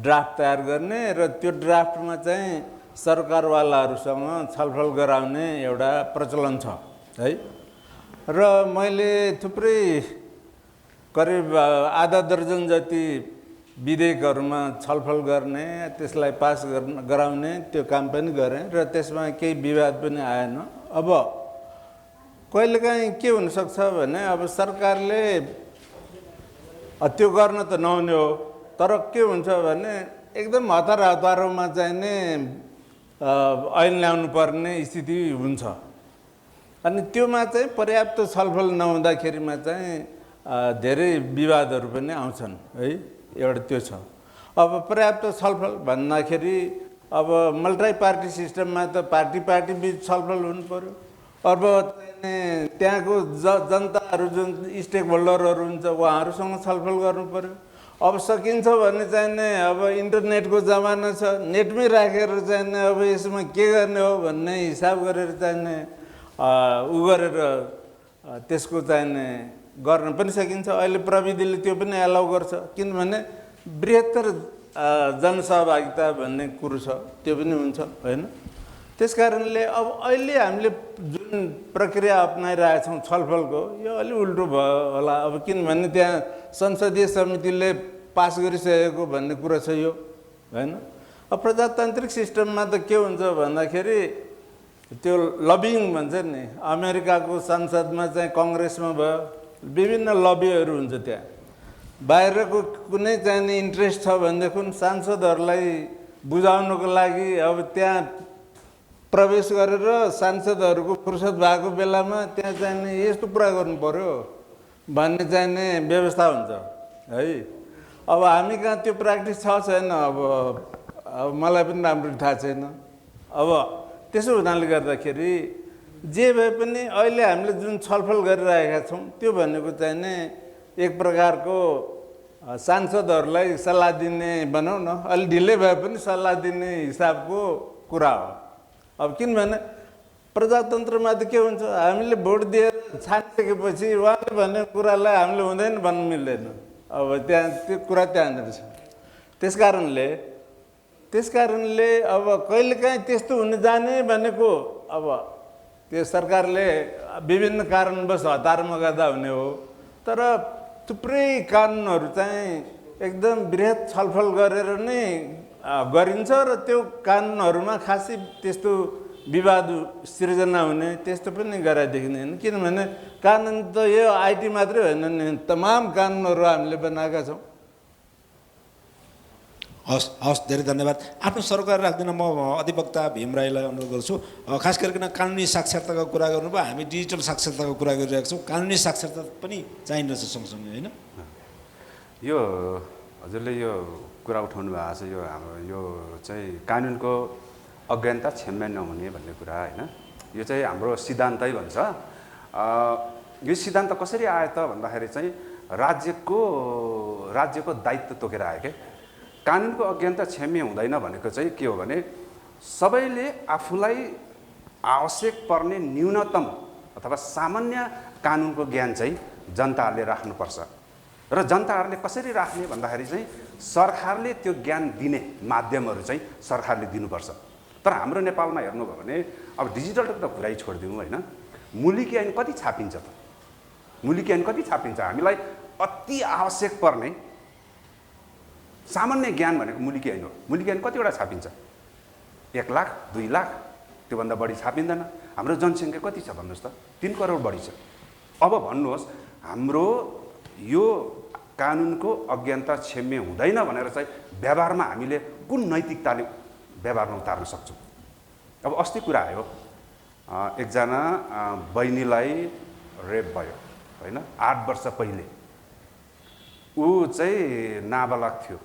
[SPEAKER 4] ड्राफ्ट तयार गर्ने र त्यो ड्राफ्टमा चाहिँ सरकारवालाहरूसँग छलफल गराउने एउटा प्रचलन छ है। र मैले थुप्रै करिब आधा दर्जन जति विधेयकहरूमा छलफल गर्ने, त्यसलाई पास गराउने त्यो काम पनि गरेँ र त्यसमा केही विवाद पनि आएन। अब कहिलेकाहीँ के हुनसक्छ भने अब सरकारले त्यो गर्न त नहुने हो, तर के हुन्छ भने एकदम हतारमा चाहिँ नि ऐन ल्याउनु पर्ने स्थिति हुन्छ। अनि त्योमा चाहिँ पर्याप्त छलफल नहुँदाखेरिमा चाहिँ धेरै विवादहरू पनि आउँछन् है, एउटा त्यो छ। अब पर्याप्त छलफल भन्दाखेरि अब मल्टी पार्टी सिस्टममा त पार्टी बिच छलफल हुनु पर्यो। अब त्यहाँको जनताहरू जुन स्टेक होल्डरहरू हुन्छ उहाँहरूसँग छलफल गर्नु पर्यो। अब सकिन्छ भने चाहिँ नि अब इन्टरनेटको जमाना छ, नेटमै राखेर चाहिँ नि अब यसमा के गर्ने हो भन्ने हिसाब गरेर चाहिँ नि उ गरेर त्यसको चाहिँ नि गर्न पनि सकिन्छ। अहिले प्रविधिले त्यो पनि एलाउ गर्छ, किनभने बृहत्तर जनसहभागिता भन्ने कुरो छ, त्यो पनि हुन्छ होइन। त्यस कारणले अब अहिले हामीले जुन प्रक्रिया अपनाइरहेछौँ छलफलको, यो अलि उल्टो भयो होला। अब किनभने त्यहाँ संसदीय समितिले पास गरिसकेको भन्ने कुरा छ यो होइन। अब प्रजातान्त्रिक सिस्टममा त के हुन्छ भन्दाखेरि त्यो लबिङ भन्छ नि, अमेरिकाको संसदमा चाहिँ कङ्ग्रेसमा भयो विभिन्न लबीहरू हुन्छ। त्यहाँ बाहिरको कुनै चाहिने इन्ट्रेस्ट छ भनेदेखि सांसदहरूलाई बुझाउनको लागि अब त्यहाँ प्रवेश गरेर सांसदहरूको फुर्सद भएको बेलामा त्यहाँ चाहिने यस्तो कुरा गर्नु पर्यो भन्ने चाहिने व्यवस्था हुन्छ है। अब हामी कहाँ त्यो प्र्याक्टिस छ छैन, अब मलाई पनि राम्रो थाहा छैन। अब त्यसो हुनाले गर्दाखेरि जे भए पनि अहिले हामीले जुन छलफल गरिरहेका छौँ त्यो भनेको चाहिँ नि एक प्रकारको सांसदहरूलाई सल्लाह दिने भनौँ न, अलि ढिलै भए पनि सल्लाह दिने हिसाबको कुरा हो। अब किनभने प्रजातन्त्रमा त के हुन्छ, हामीले भोट दिएर छानिसकेपछि उहाँले भनेको कुरालाई हामीले हुँदैन भन्नु मिल्दैन। अब त्यहाँ त्यो कुरा त्यहाँनिर छ। त्यस कारणले अब कहिलेकाहीँ त्यस्तो हुन जाने भनेको अब त्यो सरकारले विभिन्न कारणवश हतारमा गर्दा हुने हो। तर थुप्रै कानुनहरू चाहिँ एकदम बृहत छलफल गरेर नै गरिन्छ र त्यो कानुनहरूमा खासै त्यस्तो विवाद सिर्जना हुने त्यस्तो पनि गराइ देखिँदैन। किनभने कानुन त यो आइटी मात्रै होइन नि, तमाम कानुनहरू हामीले बनाएका छौँ।
[SPEAKER 1] हस् धेरै धन्यवाद। आफ्नो सरकार राख्दिन, म अधिवक्ता भीम राईलाई अनुरोध गर्छु। खास गरिकन कानुनी साक्षरताको कुरा गर्नुभयो, हामी डिजिटल साक्षरताको कुरा गरिरहेका छौँ। कानुनी साक्षरता पनि चाहिन्छ सँगसँगै होइन।
[SPEAKER 2] यो हजुरले यो कुरा उठाउनु भएको छ, यो हाम्रो यो चाहिँ कानुनको अज्ञानता क्षम्य नहुने भन्ने कुरा होइन। यो चाहिँ हाम्रो सिद्धान्तै भन्छ। यो सिद्धान्त कसरी आयो त भन्दाखेरि चाहिँ राज्यको दायित्व तोकेर आयो क्या। कानुनको अज्ञानता क्षम्य हुँदैन भनेको चाहिँ के हो भने सबैले आफूलाई आवश्यक पर्ने न्यूनतम अथवा सामान्य कानुनको ज्ञान चाहिँ जनताहरूले राख्नुपर्छ। र जनताहरूले कसरी राख्ने भन्दाखेरि चाहिँ सरकारले त्यो ज्ञान दिने माध्यमहरू चाहिँ सरकारले दिनुपर्छ। तर हाम्रो नेपालमा हेर्नुभयो भने अब डिजिटल त कुरै छोडिदिउँ होइन, मुलुकी ऐन कति छापिन्छ त? मुलुकी ऐन कति छापिन्छ? हामीलाई अति आवश्यक पर्ने सामान्य ज्ञान भनेको मुलुकी ऐन हो। मुलुकी ऐन कतिवटा छापिन्छ? 1 लाख 2 लाख, त्योभन्दा बढी छापिँदैन। हाम्रो जनसङ्ख्या कति छ भन्नुहोस् त? 3 करोड बढी छ। अब भन्नुहोस् हाम्रो यो कानुनको अज्ञानता क्षम्य हुँदैन भनेर चाहिँ व्यवहारमा हामीले कुन नैतिकताले व्यवहारमा उतार्न सक्छौँ? अब अस्ति कुरा आयो, एकजना बहिनीलाई रेप भयो होइन, 8 वर्ष पहिले। ऊ चाहिँ नाबालक थियो।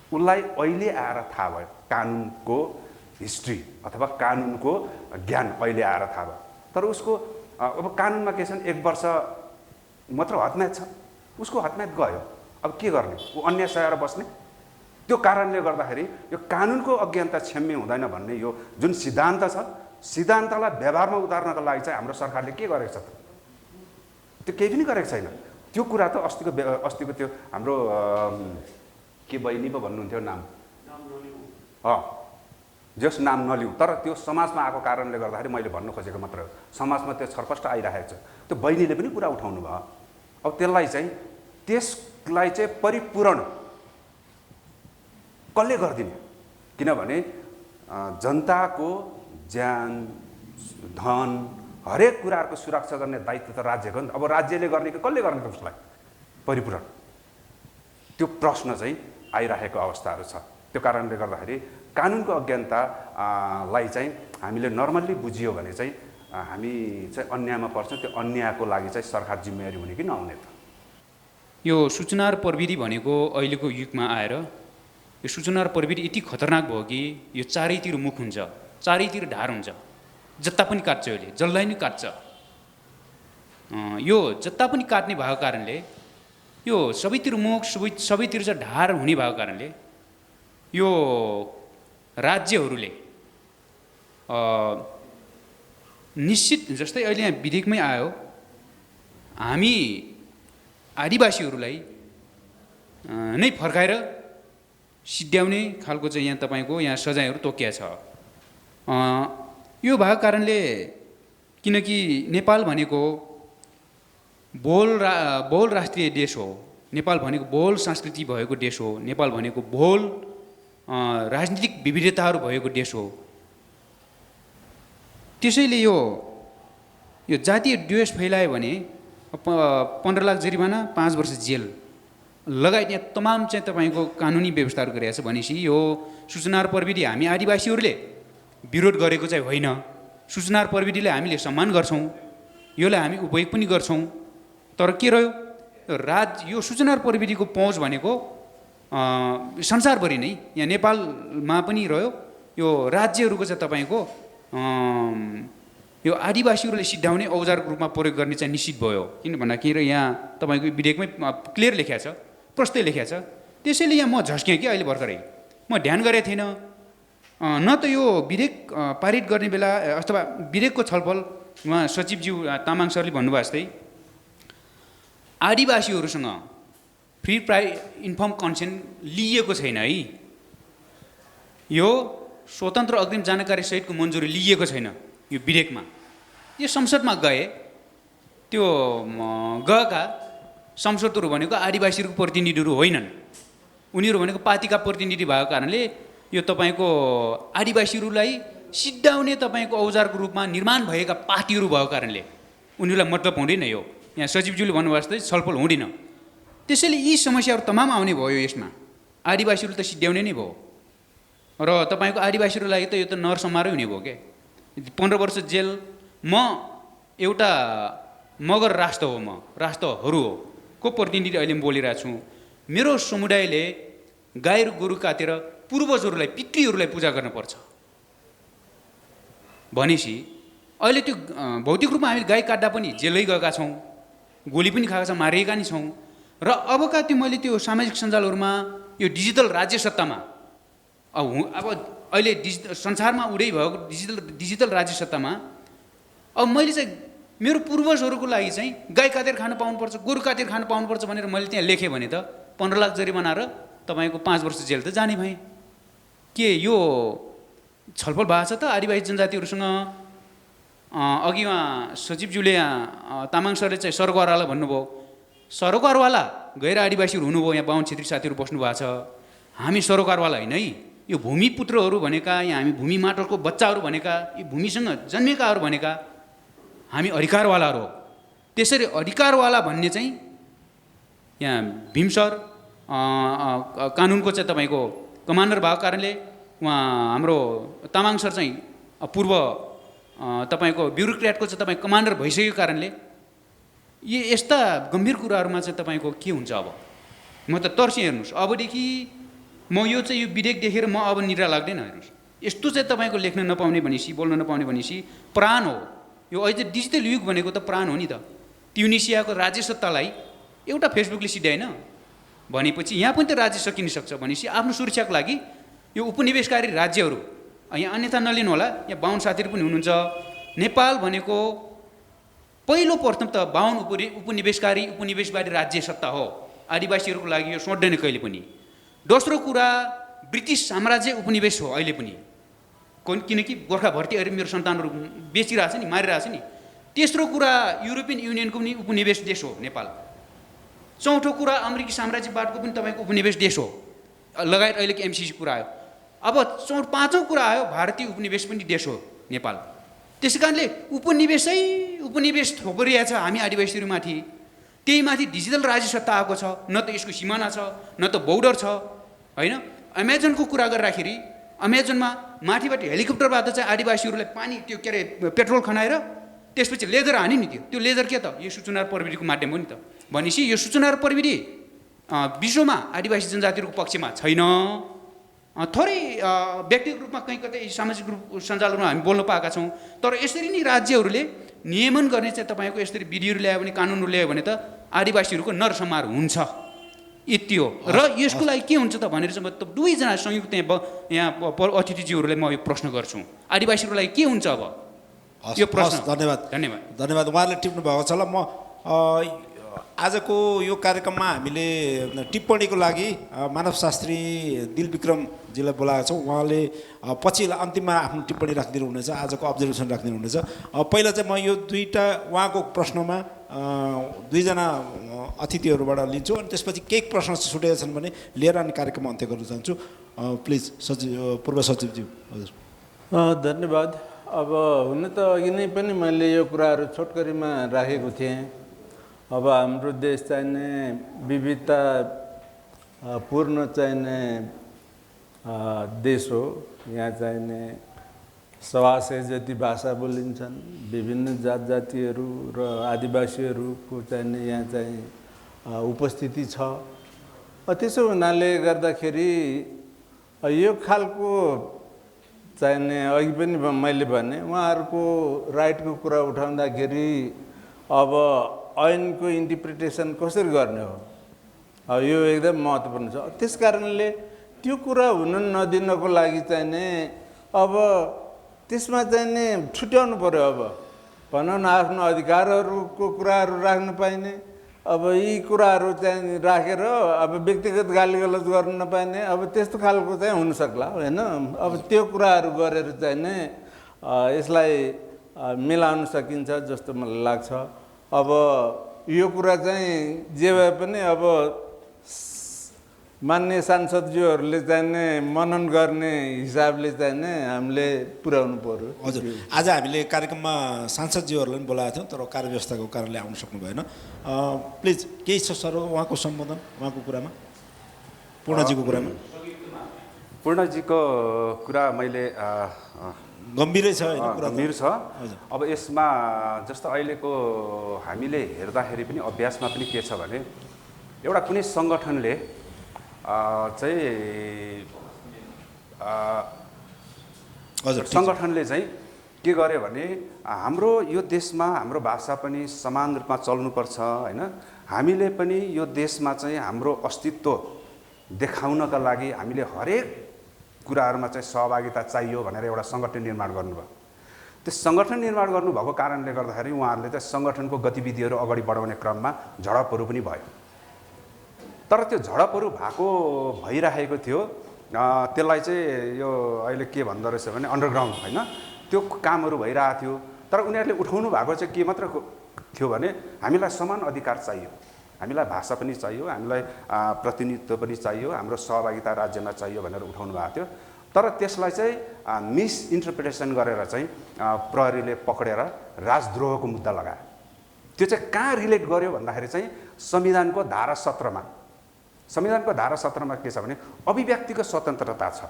[SPEAKER 2] उसलाई अहिले आएर थाहा भयो कानुनको हिस्ट्री अथवा कानुनको ज्ञान अहिले आएर थाहा भयो। तर उसको अब कानुनमा के छन्, 1 वर्ष मात्र हदम्याद छ, उसको हदम्याद गयो। अब के गर्ने? ऊ अन्य सहेर बस्ने? त्यो कारणले गर्दाखेरि यो कानुनको अज्ञानता क्षम्य हुँदैन भन्ने यो जुन सिद्धान्त छ, सिद्धान्तलाई व्यवहारमा उतार्नको लागि चाहिँ हाम्रो सरकारले के गरेको छ त? त्यो केही पनि गरेको छैन। त्यो कुरा त अस्तिको त्यो हाम्रो के बहिनी पो भन्नुहुन्थ्यो नाम, जस नाम नलिउँ, तर त्यो समाजमा आएको कारणले गर्दाखेरि मैले भन्नु खोजेको मात्र हो। समाजमा त्यो छरपष्ट आइरहेको छ। त्यो बहिनीले पनि कुरा उठाउनु भयो। अब त्यसलाई चाहिँ त्यसलाई चाहिँ परिपूर्ण कसले गरिदिने? किनभने जनताको ज्यान धन हरेक कुराहरूको सुरक्षा गर्ने दायित्व त राज्यको नि। अब राज्यले गर्ने कि कसले गर्ने उसलाई परिपूर्ण? त्यो प्रश्न चाहिँ आइरहेको अवस्थाहरू छ। त्यो कारणले गर्दाखेरि कानुनको अज्ञानतालाई चाहिँ हामीले नर्मल्ली बुझियो भने चाहिँ हामी चाहिँ अन्यायमा पर्छौँ। त्यो अन्यायको लागि चाहिँ सरकार जिम्मेवारी हुने कि नहुने त?
[SPEAKER 8] यो सूचना र प्रविधि भनेको अहिलेको युगमा आएर यो सूचना र प्रविधि यति खतरनाक भयो कि यो चारैतिर मुख हुन्छ, चारैतिर ढार हुन्छ, जता पनि काट्छ, यसले जसलाई नि काट्छ। यो जता पनि काट्ने भएको कारणले यो सबैतिर मुख सबैतिर चाहिँ ढार हुने भएको कारणले यो राज्यहरूले निश्चित जस्तै अहिले यहाँ विधेयकमै आयो, हामी आदिवासीहरूलाई नै फर्काएर सिद्ध्याउने खालको चाहिँ यहाँ तपाईँको यहाँ सजायहरू तोकिया छ। यो भएको कारणले किनकि नेपाल भनेको बहुल राष्ट्रिय देश हो, नेपाल भनेको बहुल संस्कृति भएको देश हो, नेपाल भनेको बहुल राजनीतिक विविधताहरू भएको देश हो। त्यसैले यो जातीय द्वेष फैलायो भने 15 लाख जरिवाना 5 वर्ष जेल लगायत यहाँ तमाम चाहिँ तपाईँको कानुनी व्यवस्थाहरू गरिएको छ। भनेपछि यो सूचना र प्रविधि हामी आदिवासीहरूले विरोध गरेको चाहिँ होइन। सूचना र प्रविधिले हामीले सम्मान गर्छौँ, यसलाई हामी उपयोग पनि गर्छौँ। तर के रह्यो, यो सूचना र प्रविधिको पहुँच भनेको संसारभरि नै, यहाँ नेपालमा पनि रह्यो। यो राज्यहरूको चाहिँ तपाईँको यो आदिवासीहरूले सिद्ध्याउने औजारको रूपमा प्रयोग गर्ने चाहिँ निश्चित भयो। किन भन्दाखेरि यहाँ तपाईँको विधेयकमै क्लियर लेखिया छ, प्रस्तै लेखिया छ। त्यसैले यहाँ म झस्केँ कि अहिले भर्खरै म ध्यान गरेको थिइनँ। न त यो विधेयक पारित गर्ने बेला अथवा विधेयकको छलफल उहाँ सचिवज्यू तामाङ सरले भन्नुभयो जस्तै आदिवासीहरूसँग फ्री इन्फर्म कन्सेन्ट लिएको छैन है। यो स्वतन्त्र अग्रिम जानकारी सहितको मन्जुरी लिएको छैन यो विधेयकमा। यो संसदमा गए, त्यो गएका संसदहरू भनेको आदिवासीहरूको प्रतिनिधिहरू होइनन्, उनीहरू भनेको पार्टीका प्रतिनिधि भएको कारणले यो तपाईँको आदिवासीहरूलाई सिद्ध्याउने तपाईँको औजारको रूपमा निर्माण भएका पार्टीहरू भएको कारणले उनीहरूलाई मतलब हुँदैन। यो यहाँ सचिवज्यूले भन्नुभयो जस्तै छलफल हुँदैन। त्यसैले यी समस्याहरू तमाम आउने भयो यसमा। आदिवासीहरू त सिद्ध्याउने नै भयो र तपाईँको आदिवासीहरूको लागि त यो त नरसंहारै हुने भयो क्या। 15 वर्ष जेल। म एउटा मगर राष्ट्र हो, म राष्ट्रहरू हो को प्रतिनिधि अहिले म बोलिरहेको छु। मेरो समुदायले गाई र गोरु काटेर पूर्वजहरूलाई पितृहरूलाई पूजा गर्नुपर्छ भनेपछि अहिले त्यो भौतिक रूपमा हामी गाई काट्दा पनि जेलै गएका छौँ, गोली पनि खाएका छौँ, मारिएका नि छौँ। र अबका त्यो मैले त्यो सामाजिक सञ्जालहरूमा यो डिजिटल राज्य सत्तामा अब अहिले संसारमा उडै भएको डिजिटल राज्य सत्तामा अब मैले चाहिँ मेरो पूर्वजहरूको लागि चाहिँ गाई काटेर खानु पाउनुपर्छ, गोरु काटेर खानु पाउनुपर्छ भनेर मैले त्यहाँ लेखेँ भने त 15 लाख जरिवाना र तपाईँको 5 वर्ष जेल त जाने भएँ। के यो छलफल भएको छ त आदिवासी जनजातिहरूसँग? अघि उहाँ सचिवज्यूले तामाङ सरले चाहिँ सरकारवाला भन्नुभयो। सरकारवाला गैर आदिवासीहरू हुनुभयो, यहाँ बाहुन क्षेत्री साथीहरू बस्नु भएको छ। हामी सरकारवाला होइन है। यो भूमिपुत्रहरू भनेका, यहाँ हामी भूमि माटोको बच्चाहरू भनेका, यो भूमिसँग जन्मेकाहरू भनेका हामी अधिकारवालाहरू हो। त्यसरी अधिकारवाला भन्ने चाहिँ यहाँ भीम सर कानुनको चाहिँ तपाईँको कमान्डर भएको कारणले उहाँ हाम्रो तामाङ सर चाहिँ पूर्व तपाईँको ब्युरोक्रेटको चाहिँ तपाईँ कमान्डर भइसकेको कारणले यस्ता गम्भीर कुराहरूमा चाहिँ तपाईँको के हुन्छ? अब म त तर्सेँ। हेर्नुहोस्, अबदेखि म यो चाहिँ यो विधेयक देखेर म अब निद्रा लाग्दैन। हेर्नुहोस्, यस्तो चाहिँ तपाईँको लेख्न नपाउने भनेपछि, बोल्न नपाउने भनेपछि प्राण हो। यो अहिले डिजिटल युग भनेको त प्राण हो नि त। ट्युनिसियाको राज्य सत्तालाई एउटा फेसबुकले सिध्याएन भनेपछि यहाँ पनि त राज्य सकिन सक्छ भनेपछि आफ्नो सुरक्षाको लागि यो उपनिवेशकारी राज्यहरू, यहाँ अन्यथा नलिनु होला, यहाँ बाहुन साथीहरू पनि हुनुहुन्छ। नेपाल भनेको पहिलो प्रथम त बाहुन उपनिवेशवादी राज्य सत्ता हो। आदिवासीहरूको लागि यो सोध्दैन कहिले पनि। दोस्रो कुरा, ब्रिटिस साम्राज्य उपनिवेश हो अहिले पनि, किनकि गोर्खा भर्ती अहिले मेरो सन्तानहरू बेचिरहेछ नि, मारिरहेछ नि। तेस्रो कुरा, युरोपियन युनियनको पनि उपनिवेश देश हो नेपाल। चौथो कुरा अमेरिकी साम्राज्यवादको पनि तपाईँको उपनिवेश देश हो, लगायत अहिलेको एमसिसी कुरा आयो। अब पाँचौँ कुरा आयो भारतीय उपनिवेश पनि देश हो नेपाल। त्यसै कारणले उपनिवेश थोपरिया छ हामी आदिवासीहरूमाथि। त्यही माथि डिजिटल राज्य सत्ता आएको छ, न त यसको सिमाना छ न त बोर्डर छ होइन। अमेजनको कुरा गर्दाखेरि अमेजनमा माथिबाट हेलिकप्टरबाट चाहिँ आदिवासीहरूलाई पानी त्यो के अरे पेट्रोल खनाएर त्यसपछि लेजर हान्यो नि। त्यो लेजर के त यो सूचना र प्रविधिको माध्यम हो नि त। भनेपछि यो सूचना र प्रविधि विश्वमा आदिवासी जनजातिहरूको पक्षमा छैन। थोरै व्यक्तिगत रूपमा कहीँ कतै सामाजिक रूप सञ्जालहरूमा हामी बोल्न पाएका छौँ। तर यसरी नै राज्यहरूले नियमन गर्ने चाहिँ तपाईँको यसरी विधिहरू ल्यायो भने, कानुनहरू ल्यायो भने त आदिवासीहरूको नरसंहार हुन्छ, यति हो। र यसको लागि के हुन्छ त भनेर चाहिँ म दुवैजना संयुक्त यहाँ अतिथिज्यूहरूलाई म यो प्रश्न गर्छु, आदिवासीहरूको लागि के हुन्छ अब यो प्रश्न?
[SPEAKER 1] धन्यवाद उहाँहरूले टिप्नु भएको छ। ल म आजको यो कार्यक्रममा हामीले टिप्पणीको लागि मानवशास्त्री दिलविक्रमजीलाई बोलाएका छौँ। उहाँले पछि अन्तिममा आफ्नो टिप्पणी राखिदिनु हुनेछ, आजको अब्जर्भेसन राखिदिनु हुनेछ। पहिला चाहिँ म यो दुईवटा उहाँको प्रश्नमा दुईजना अतिथिहरूबाट लिन्छु, अनि त्यसपछि केही प्रश्न छुटेका छन् भने लिएर अनि कार्यक्रम अन्त्य गर्न चाहन्छु। प्लिज पूर्व सचिवज्यू। हजुर
[SPEAKER 4] धन्यवाद। अब हुन त अघि नै पनि मैले यो कुराहरू छोटकरीमा राखेको थिएँ। अब हाम्रो देश चाहिने विविधता पूर्ण चाहिने देश हो। यहाँ चाहिने 125 जति भाषा बोलिन्छन्, विभिन्न जात जातिहरू र आदिवासीहरूको चाहिने यहाँ चाहिँ उपस्थिति छ। त्यसो हुनाले गर्दाखेरि यो खालको चाहिने अघि पनि मैले भने उहाँहरूको राइटको कुरा उठाउँदाखेरि अब ऐनको इन्टरप्रिटेसन कसरी गर्ने हो, यो एकदम महत्त्वपूर्ण छ। त्यस कारणले त्यो कुरा हुन नदिनको लागि चाहिने अब त्यसमा चाहिने छुट्याउनु पर्यो। अब भनौँ न आफ्नो अधिकारहरूको कुराहरू राख्न पाइने, अब यी कुराहरू चाहिँ राखेर अब व्यक्तिगत गालीगलौज गर्न नपाइने, अब त्यस्तो खालको चाहिँ हुनसक्ला होइन। अब त्यो कुराहरू गरेर चाहिने यसलाई मिलाउन सकिन्छ जस्तो मलाई लाग्छ। अब यो कुरा चाहिँ जे भए पनि अब मान्य सांसदज्यूहरूले चाहिने मनन गर्ने हिसाबले चाहिने हामीले पुर्याउनु पर्यो।
[SPEAKER 1] हजुर आज हामीले कार्यक्रममा सांसदज्यूहरूलाई पनि बोलाएको थियौँ, तर कार्यव्यवस्थाको कारणले आउन सक्नु भएन। प्लिज केही छ सर उहाँको सम्बोधन, उहाँको कुरामा, पूर्णजीको कुरामा?
[SPEAKER 2] पूर्णजीको कुरा मैले
[SPEAKER 1] गम्भीरै छ होइन,
[SPEAKER 2] गम्भीर छ। अब यसमा जस्तो अहिलेको हामीले हेर्दाखेरि पनि अभ्यासमा पनि के छ भने एउटा कुनै सङ्गठनले सङ्गठनले चाहिँ के गर्यो भने हाम्रो यो देशमा हाम्रो भाषा पनि समान रूपमा चल्नुपर्छ होइन, हामीले पनि यो देशमा चाहिँ हाम्रो अस्तित्व देखाउनका लागि हामीले हरेक कुराहरूमा चाहिँ सहभागिता चाहियो भनेर एउटा सङ्गठन निर्माण गर्नुभयो। त्यो सङ्गठन निर्माण गर्नुभएको कारणले गर्दाखेरि उहाँहरूले चाहिँ सङ्गठनको गतिविधिहरू अगाडि बढाउने क्रममा झडपहरू पनि भयो। तर त्यो झडपहरू भइरहेको थियो, त्यसलाई चाहिँ यो अहिले के भन्दो रहेछ भने अन्डरग्राउन्ड होइन, त्यो कामहरू भइरहेको थियो। तर उनीहरूले उठाउनु भएको चाहिँ के मात्र थियो भने हामीलाई समान अधिकार चाहियो, हामीलाई भाषा पनि चाहियो, हामीलाई प्रतिनिधित्व पनि चाहियो, हाम्रो सहभागिता राज्यमा चाहियो भनेर उठाउनु भएको थियो। तर त्यसलाई चाहिँ मिसइन्टरप्रिटेसन गरेर चाहिँ प्रहरीले पक्रेर राजद्रोहको मुद्दा लगायो। त्यो चाहिँ कहाँ रिलेट गर्यो भन्दाखेरि चाहिँ संविधानको धारा 17मा, संविधानको धारा 17मा के छ भने अभिव्यक्तिको स्वतन्त्रता छ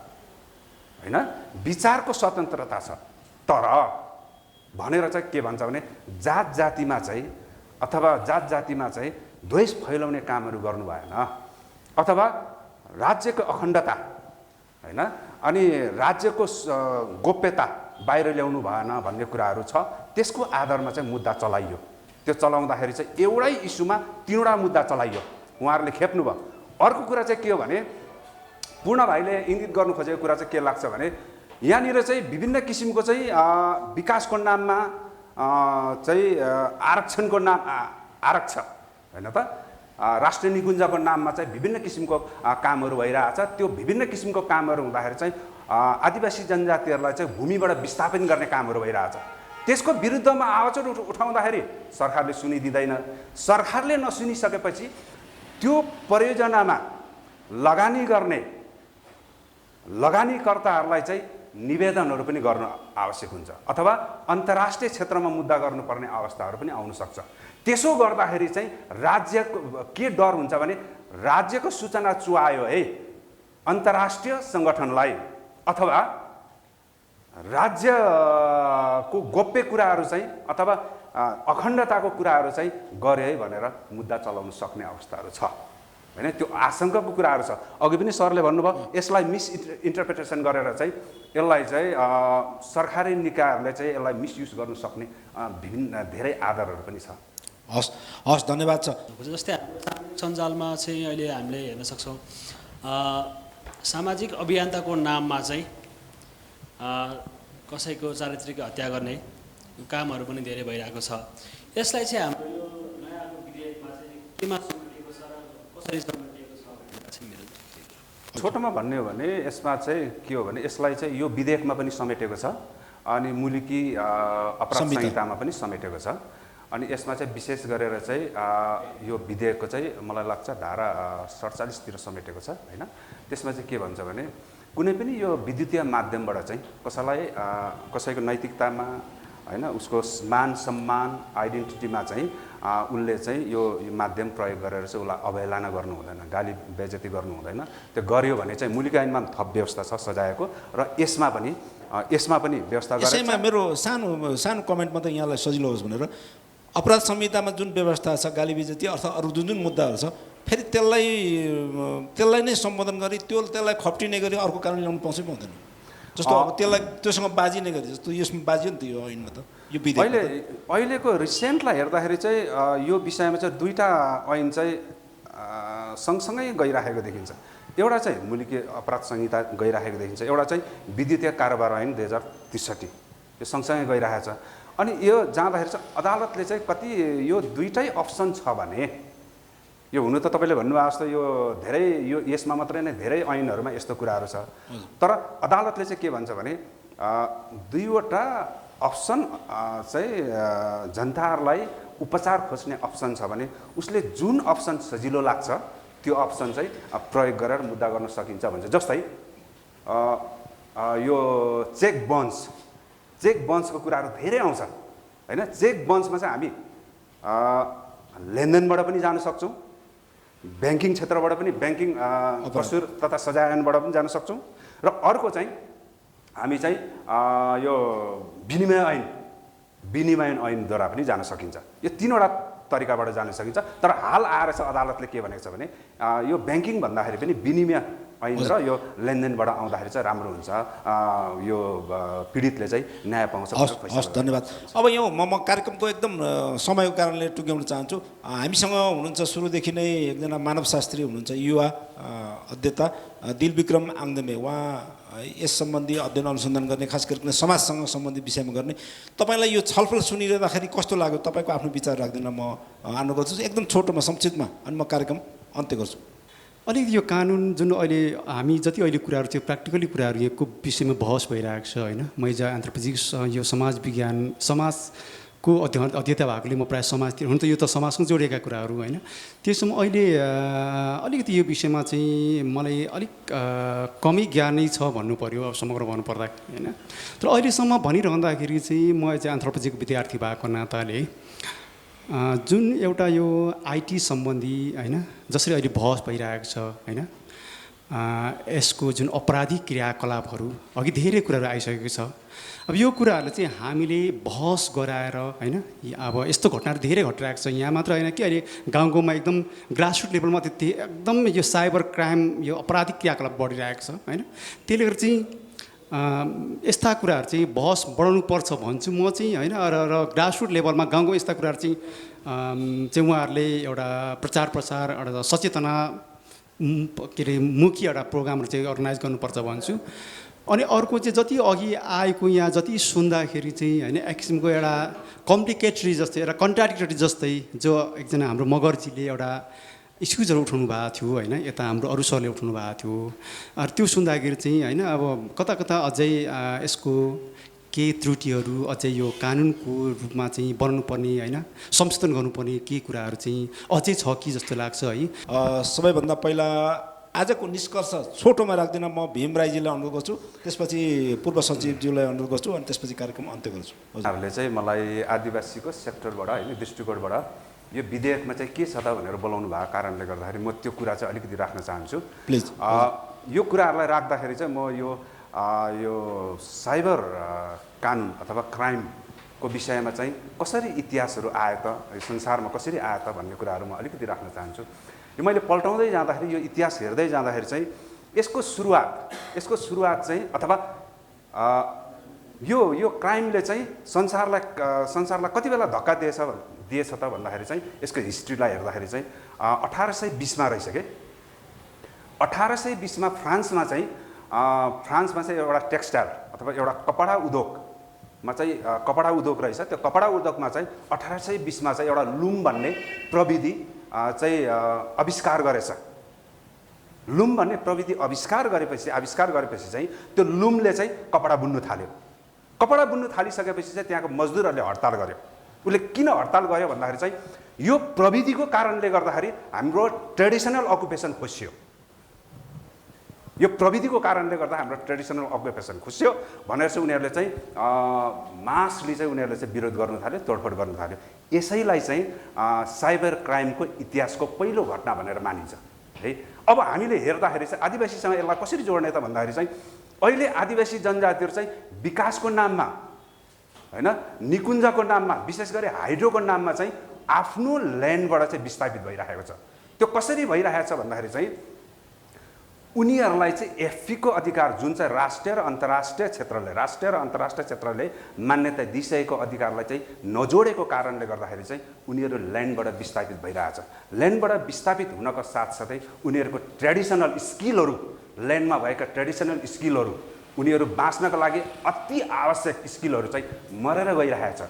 [SPEAKER 2] होइन, विचारको स्वतन्त्रता छ। तर भनेर चाहिँ के भन्छ भने जात जातिमा चाहिँ अथवा जात जातिमा चाहिँ द्वेष फैलाउने कामहरू गर्नु भएन, अथवा राज्यको अखण्डता होइन अनि राज्यको गोप्यता बाहिर ल्याउनु भएन भन्ने कुराहरू छ। त्यसको आधारमा चाहिँ मुद्दा चलाइयो। त्यो चलाउँदाखेरि चाहिँ एउटै इस्युमा 3वटा मुद्दा चलाइयो, उहाँहरूले खेप्नुभयो। अर्को कुरा चाहिँ के हो भने पूर्ण भाइले इङ्गित गर्नु खोजेको कुरा चाहिँ के लाग्छ भने यहाँनिर चाहिँ विभिन्न किसिमको चाहिँ विकासको नाममा चाहिँ आरक्षणको नाम आरक्षण होइन त राष्ट्रिय निकुञ्जको नाममा चाहिँ विभिन्न किसिमको कामहरू भइरहेछ। त्यो विभिन्न किसिमको कामहरू हुँदाखेरि चाहिँ आदिवासी जनजातिहरूलाई चाहिँ भूमिबाट विस्थापन गर्ने कामहरू भइरहेछ। त्यसको विरुद्धमा आवाज उठाउँदाखेरि सरकारले सुनिदिँदैन। सरकारले नसुनिसकेपछि त्यो परियोजनामा लगानी गर्ने लगानीकर्ताहरूलाई चाहिँ निवेदनहरू पनि गर्न आवश्यक हुन्छ अथवा अन्तर्राष्ट्रिय क्षेत्रमा मुद्दा गर्नुपर्ने अवस्थाहरू पनि आउन सक्छ। त्यसो गर्दाखेरि चाहिँ राज्यको के डर हुन्छ भने राज्यको सूचना चुहायो है अन्तर्राष्ट्रिय सङ्गठनलाई अथवा राज्यको गोप्य कुराहरू चाहिँ अथवा अखण्डताको कुराहरू चाहिँ गरे है भनेर मुद्दा चलाउन सक्ने अवस्थाहरू छ हैन। त्यो आशंकाको कुराहरू छ। अघि पनि सरले भन्नुभयो यसलाई मिसइन्टरप्रिटेसन गरेर चाहिँ यसलाई चाहिँ सरकारी निकायहरूले चाहिँ यसलाई मिसयुज गर्न सक्ने विभिन्न धेरै आधारहरू पनि छ।
[SPEAKER 1] हस् धन्यवाद छ।
[SPEAKER 9] जस्तै हाम्रो सामाजिक सञ्जालमा चाहिँ अहिले हामीले हेर्न सक्छौँ सामाजिक अभियन्ताको नाममा चाहिँ कसैको चारित्रिक हत्या गर्ने कामहरू पनि धेरै भइरहेको छ। यसलाई चाहिँ हाम्रो यो नयाँ विधेयकमा चाहिँ केमा समेटिएको छ र कसरी समेटिएको छ भनेर चाहिँ मेरो
[SPEAKER 2] छोटोमा भन्ने हो भने यसमा चाहिँ के हो भने यसलाई चाहिँ यो विधेयकमा पनि समेटेको छ अनि मुलुकी अपराध संहितामा पनि समेटेको छ। अनि यसमा चाहिँ विशेष गरेर चाहिँ यो विधेयकको चाहिँ मलाई लाग्छ धारा 47 तिर समेटेको छ हैन। त्यसमा चाहिँ के भन्छ भने कुनै पनि यो विद्युतीय माध्यमबाट चाहिँ कसैलाई कसैको नैतिकतामा हैन उसको मान सम्मान आइडेन्टिटीमा चाहिँ उनले चाहिँ यो माध्यम प्रयोग गरेर चाहिँ उसलाई अवहेलना गर्नु हुँदैन, गाली बेइज्जती गर्नु हुँदैन। त्यो गर्यो भने चाहिँ मुलुकी ऐनमा थप व्यवस्था छ सजायको र यसमा पनि व्यवस्था गरेर
[SPEAKER 1] यसैमा मेरो सानो कमेन्ट मात्रै यहाँलाई सजिलो होस् भनेर अपराध संहितामा जुन व्यवस्था छ गाली बेइज्जती अथवा अरू जुन मुद्दाहरू छ फेरि त्यसलाई नै सम्बोधन गरी त्यसलाई खप्टिने गरी अर्को कानुन ल्याउनु पाउँछ पाउँदैन। जस्तो अब त्यसलाई त्योसँग बाजिने गरी जस्तो यसमा बाजियो नि त यो ऐनमा त यो विधेयक
[SPEAKER 2] अहिलेको रिसेन्टलाई हेर्दाखेरि चाहिँ यो विषयमा चाहिँ दुईटा ऐन चाहिँ सँगसँगै गइराखेको देखिन्छ। एउटा चाहिँ मुलुकी अपराध संहिता गइराखेको देखिन्छ, एउटा चाहिँ विद्युतीय कारोबार ऐन 2063 यो सँगसँगै गइरहेको छ। अनि यो जाँदाखेरि चाहिँ अदालतले चाहिँ कति यो दुईटै अप्सन छ भने यो हुनु त तपाईँले भन्नुभएको जस्तो यो धेरै यो यसमा मात्रै नै धेरै ऐनहरूमा यस्तो कुराहरू छ। तर अदालतले चाहिँ के भन्छ भने दुईवटा अप्सन चाहिँ जनताहरूलाई उपचार खोज्ने अप्सन छ भने उसले जुन अप्सन सजिलो लाग्छ त्यो अप्सन चाहिँ प्रयोग गरेर मुद्दा गर्न सकिन्छ भन्छ। जस्तै यो चेक बाउन्सको कुराहरू धेरै आउँछ हैन। चेक बाउन्समा चाहिँ हामी लेनदेनबाट पनि जान सक्छौँ, ब्याङ्किङ क्षेत्रबाट पनि ब्याङ्किङ कसुर तथा सजाय ऐनबाट पनि जान सक्छौँ र अर्को चाहिँ हामी चाहिँ यो विनिमय ऐनद्वारा पनि जान सकिन्छ। यो तीनवटा तरिकाबाट जान सकिन्छ। तर हाल आएर चाहिँ अदालतले के भनेको छ भने यो ब्याङ्किङ भन्दाखेरि पनि विनिमय ऐन र यो लेनदेनबाट आउँदाखेरि चाहिँ राम्रो हुन्छ, यो पीडितले चाहिँ न्याय पाउँछ।
[SPEAKER 1] हस् धन्यवाद। अब यो म कार्यक्रमको एकदम समयको कारणले टुङ्ग्याउन चाहन्छु। हामीसँग हुनुहुन्छ सुरुदेखि नै एकजना मानवशास्त्री हुनुहुन्छ, युवा अध्येता दिलविक्रम आङदेमे। उहाँ यस सम्बन्धी अध्ययन अनुसन्धान गर्ने खास गरिकन समाजसँग सम्बन्धित विषयमा गर्ने। तपाईँलाई यो छलफल सुनिरहँदाखेरि कस्तो लाग्यो? तपाईँको आफ्नो विचार राख्दैन म आग्रह गर्छु एकदम छोटोमा संक्षिप्तमा, अनि म कार्यक्रम अन्त्य गर्छु।
[SPEAKER 7] अलिकति यो कानुन जुन अहिले हामी जति अहिले कुराहरू चाहिँ प्र्याक्टिकली कुराहरू यहाँको विषयमा बहस भइरहेको छ होइन। म हिजो एन्थ्रोपोलजिक्स यो समाज विज्ञान समाजको अध्येता भएकोले म प्रायः समाजतिर हुन त यो त समाजसँग जोडिएका कुराहरू होइन। त्यसमा अहिले अलिकति यो विषयमा चाहिँ मलाई अलिक कमै ज्ञानै छ भन्नु पऱ्यो अब समग्र भन्नुपर्दा होइन। तर अहिलेसम्म भनिरहँदाखेरि चाहिँ म चाहिँ एन्थ्रोपोलजीको विद्यार्थी भएको नाताले जुन एउटा यो आइटी सम्बन्धी होइन जसरी अहिले बहस भइरहेको छ होइन, यसको जुन अपराधिक क्रियाकलापहरू अघि धेरै कुराहरू आइसकेको छ। अब यो कुराहरूले चाहिँ हामीले बहस गराएर होइन अब यस्तो घटनाहरू धेरै घटिरहेको छ। यहाँ मात्र होइन कि अहिले गाउँमा एकदम ग्रासरुट लेभलमा एकदम यो साइबर क्राइम यो अपराधिक क्रियाकलाप बढिरहेको छ होइन। त्यसले गर्दा चाहिँ यस्ता कुराहरू चाहिँ बहस बढाउनु पर्छ भन्छु म चाहिँ होइन। र ग्रासरुट लेभलमा गाउँको यस्ता कुराहरू चाहिँ उहाँहरूले एउटा प्रचार प्रसार एउटा सचेतना के अरे मुखी एउटा प्रोग्रामहरू चाहिँ अर्गनाइज गर्नुपर्छ भन्छु। अनि अर्को चाहिँ जति अघि आएको यहाँ जति सुन्दाखेरि चाहिँ होइन एक किसिमको एउटा कम्प्लिकेटरी जस्तै एउटा कन्ट्राडिक्टरी जस्तै जो एकजना हाम्रो मगर्जीले एउटा एक्सक्युजहरू उठाउनु भएको थियो होइन, यता हाम्रो अरू सरले उठाउनु भएको थियो। त्यो सुन्दाखेरि चाहिँ होइन अब कता कता अझै यसको केही त्रुटिहरू अझै यो कानुनको रूपमा चाहिँ बनाउनुपर्ने होइन संशोधन गर्नुपर्ने केही कुराहरू चाहिँ अझै छ कि जस्तो लाग्छ है।
[SPEAKER 1] सबैभन्दा पहिला आजको निष्कर्ष छोटोमा राख्दिनँ, म भीम राईजीलाई अनुरोध गर्छु, त्यसपछि पूर्व सचिवज्यूलाई अनुरोध गर्छु अनि त्यसपछि कार्यक्रम अन्त्य गर्छु।
[SPEAKER 2] उहाँहरूले चाहिँ मलाई आदिवासीको सेक्टरबाट होइन दृष्टिकोणबाट यो विधेयकमा चाहिँ के छ त भनेर बोलाउनु भएको कारणले गर्दाखेरि म त्यो कुरा चाहिँ अलिकति राख्न चाहन्छु।
[SPEAKER 1] प्लिज।
[SPEAKER 2] यो कुराहरूलाई राख्दाखेरि चाहिँ म यो साइबर कानुन अथवा क्राइमको विषयमा चाहिँ कसरी इतिहासहरू आयो त, संसारमा कसरी आयो त भन्ने कुराहरू म अलिकति राख्न चाहन्छु। यो मैले पल्टाउँदै जाँदाखेरि यो इतिहास हेर्दै जाँदाखेरि चाहिँ यसको सुरुवात चाहिँ अथवा यो क्राइमले चाहिँ संसारलाई कति बेला धक्का दिएछ त भन्दाखेरि चाहिँ यसको हिस्ट्रीलाई हेर्दाखेरि चाहिँ 1820मा रहेछ के। 1820मा फ्रान्समा चाहिँ एउटा टेक्सटाइल अथवा एउटा कपडा उद्योगमा चाहिँ कपडा उद्योग रहेछ। त्यो कपडा उद्योगमा चाहिँ 1820मा चाहिँ एउटा लुम भन्ने प्रविधि चाहिँ आविष्कार गरेछ। लुम भन्ने प्रविधि आविष्कार गरेपछि चाहिँ त्यो लुमले चाहिँ कपडा बुन्नु थाल्यो। कपडा बुन्नु थालिसकेपछि चाहिँ त्यहाँको मजदुरहरूले हडताल गर्यो। उसले किन हडताल गर्यो भन्दाखेरि चाहिँ यो प्रविधिको कारणले गर्दाखेरि हाम्रो ट्रेडिसनल अकुपेसन खोसियो। यो प्रविधिको कारणले गर्दा हाम्रो ट्रेडिसनल अकुपेसन खोसियो भनेर चाहिँ उनीहरूले चाहिँ मासली चाहिँ उनीहरूले चाहिँ विरोध गर्न थाल्यो, तोडफोड गर्न थाल्यो। यसैलाई चाहिँ साइबर क्राइमको इतिहासको पहिलो घटना भनेर मानिन्छ है। अब हामीले हेर्दाखेरि चाहिँ आदिवासीसँग यसलाई कसरी जोड्ने त भन्दाखेरि चाहिँ अहिले आदिवासी जनजातिहरू चाहिँ विकासको नाममा होइन निकुञ्जको नाममा विशेष गरी हाइड्रोको नाममा चाहिँ आफ्नो ल्यान्डबाट चाहिँ विस्थापित भइरहेको छ। त्यो कसरी भइरहेको छ भन्दाखेरि चाहिँ उनीहरूलाई चाहिँ एफपीको अधिकार जुन चाहिँ राष्ट्रिय र अन्तर्राष्ट्रिय क्षेत्रले मान्यता दिइसकेको अधिकारलाई चाहिँ नजोडेको कारणले गर्दाखेरि चाहिँ उनीहरू ल्यान्डबाट विस्थापित भइरहेछ। ल्यान्डबाट विस्थापित हुनको साथसाथै उनीहरूको ट्रेडिसनल स्किलहरू, ल्यान्डमा भएका ट्रेडिसनल स्किलहरू, उनीहरू बाँच्नका लागि अति आवश्यक स्किलहरू चाहिँ मरेर गइरहेछ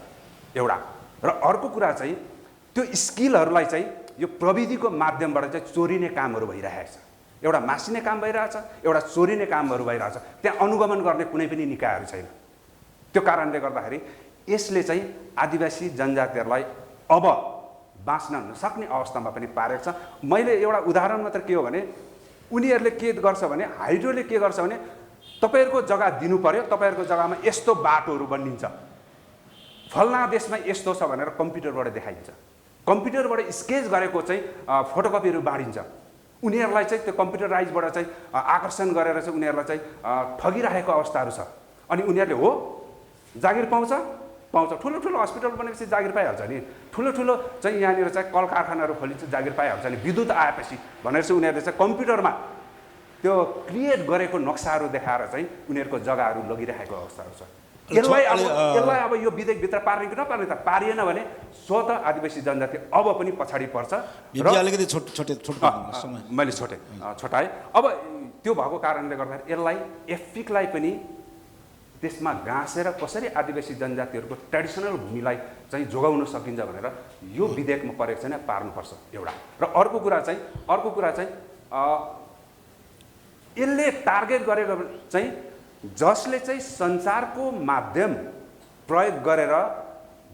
[SPEAKER 2] एउटा। र अर्को कुरा चाहिँ त्यो स्किलहरूलाई चाहिँ यो प्रविधिको माध्यमबाट चाहिँ चोरिने कामहरू भइरहेछ। एउटा मासिने काम भइरहेछ, एउटा चोरिने कामहरू भइरहेछ। त्यहाँ अनुगमन गर्ने कुनै पनि निकायहरू छैन। त्यो कारणले गर्दाखेरि यसले चाहिँ आदिवासी जनजातिहरूलाई अब बाँच्न नसक्ने अवस्थामा पनि पारेको छ। मैले एउटा उदाहरण मात्र के हो भने उनीहरूले के गर्छ भने हाइड्रोले के गर्छ भने तपाईँहरूको जग्गा दिनु पर्यो, तपाईँहरूको जग्गामा यस्तो बाटोहरू बनिन्छ, फल्ना देशमा यस्तो छ भनेर कम्प्युटरबाट देखाइन्छ। कम्प्युटरबाट स्केच गरेको चाहिँ फोटोकपीहरू बाँडिन्छ। उनीहरूलाई चाहिँ त्यो कम्प्युटराइजबाट चाहिँ आकर्षण गरेर चाहिँ उनीहरूलाई चाहिँ ठगिरहेको अवस्थाहरू छ। अनि उनीहरूले हो जागिर पाउँछ ठुलो ठुलो हस्पिटल बनेपछि जागिर पाइहाल्छ नि, ठुलो ठुलो चाहिँ यहाँनिर चाहिँ कल कारखानाहरू खोलिन्छ जागिर पाइहाल्छ नि, विद्युत आएपछि भनेर चाहिँ उनीहरूले चाहिँ कम्प्युटरमा त्यो क्रिएट गरेको नक्साहरू देखाएर चाहिँ उनीहरूको जग्गाहरू लगिरहेको अवस्थाहरू छ। यसलाई अब यो विधेयकभित्र पार्ने कि नपार्ने त पारिएन भने स्वतः आदिवासी जनजाति अब पनि पछाडि पर्छ।
[SPEAKER 1] अलिकति
[SPEAKER 2] मैले छोटाएँ। अब त्यो भएको कारणले गर्दाखेरि यसलाई एफपीलाई पनि त्यसमा गाँसेर कसरी आदिवासी जनजातिहरूको ट्रेडिसनल भूमिलाई चाहिँ जोगाउन सकिन्छ भनेर यो विधेयकमा परेको छैन, पार्नुपर्छ एउटा। र अर्को कुरा चाहिँ यसले टार्गेट गरेको चाहिँ जसले चाहिँ सञ्चारको माध्यम प्रयोग गरेर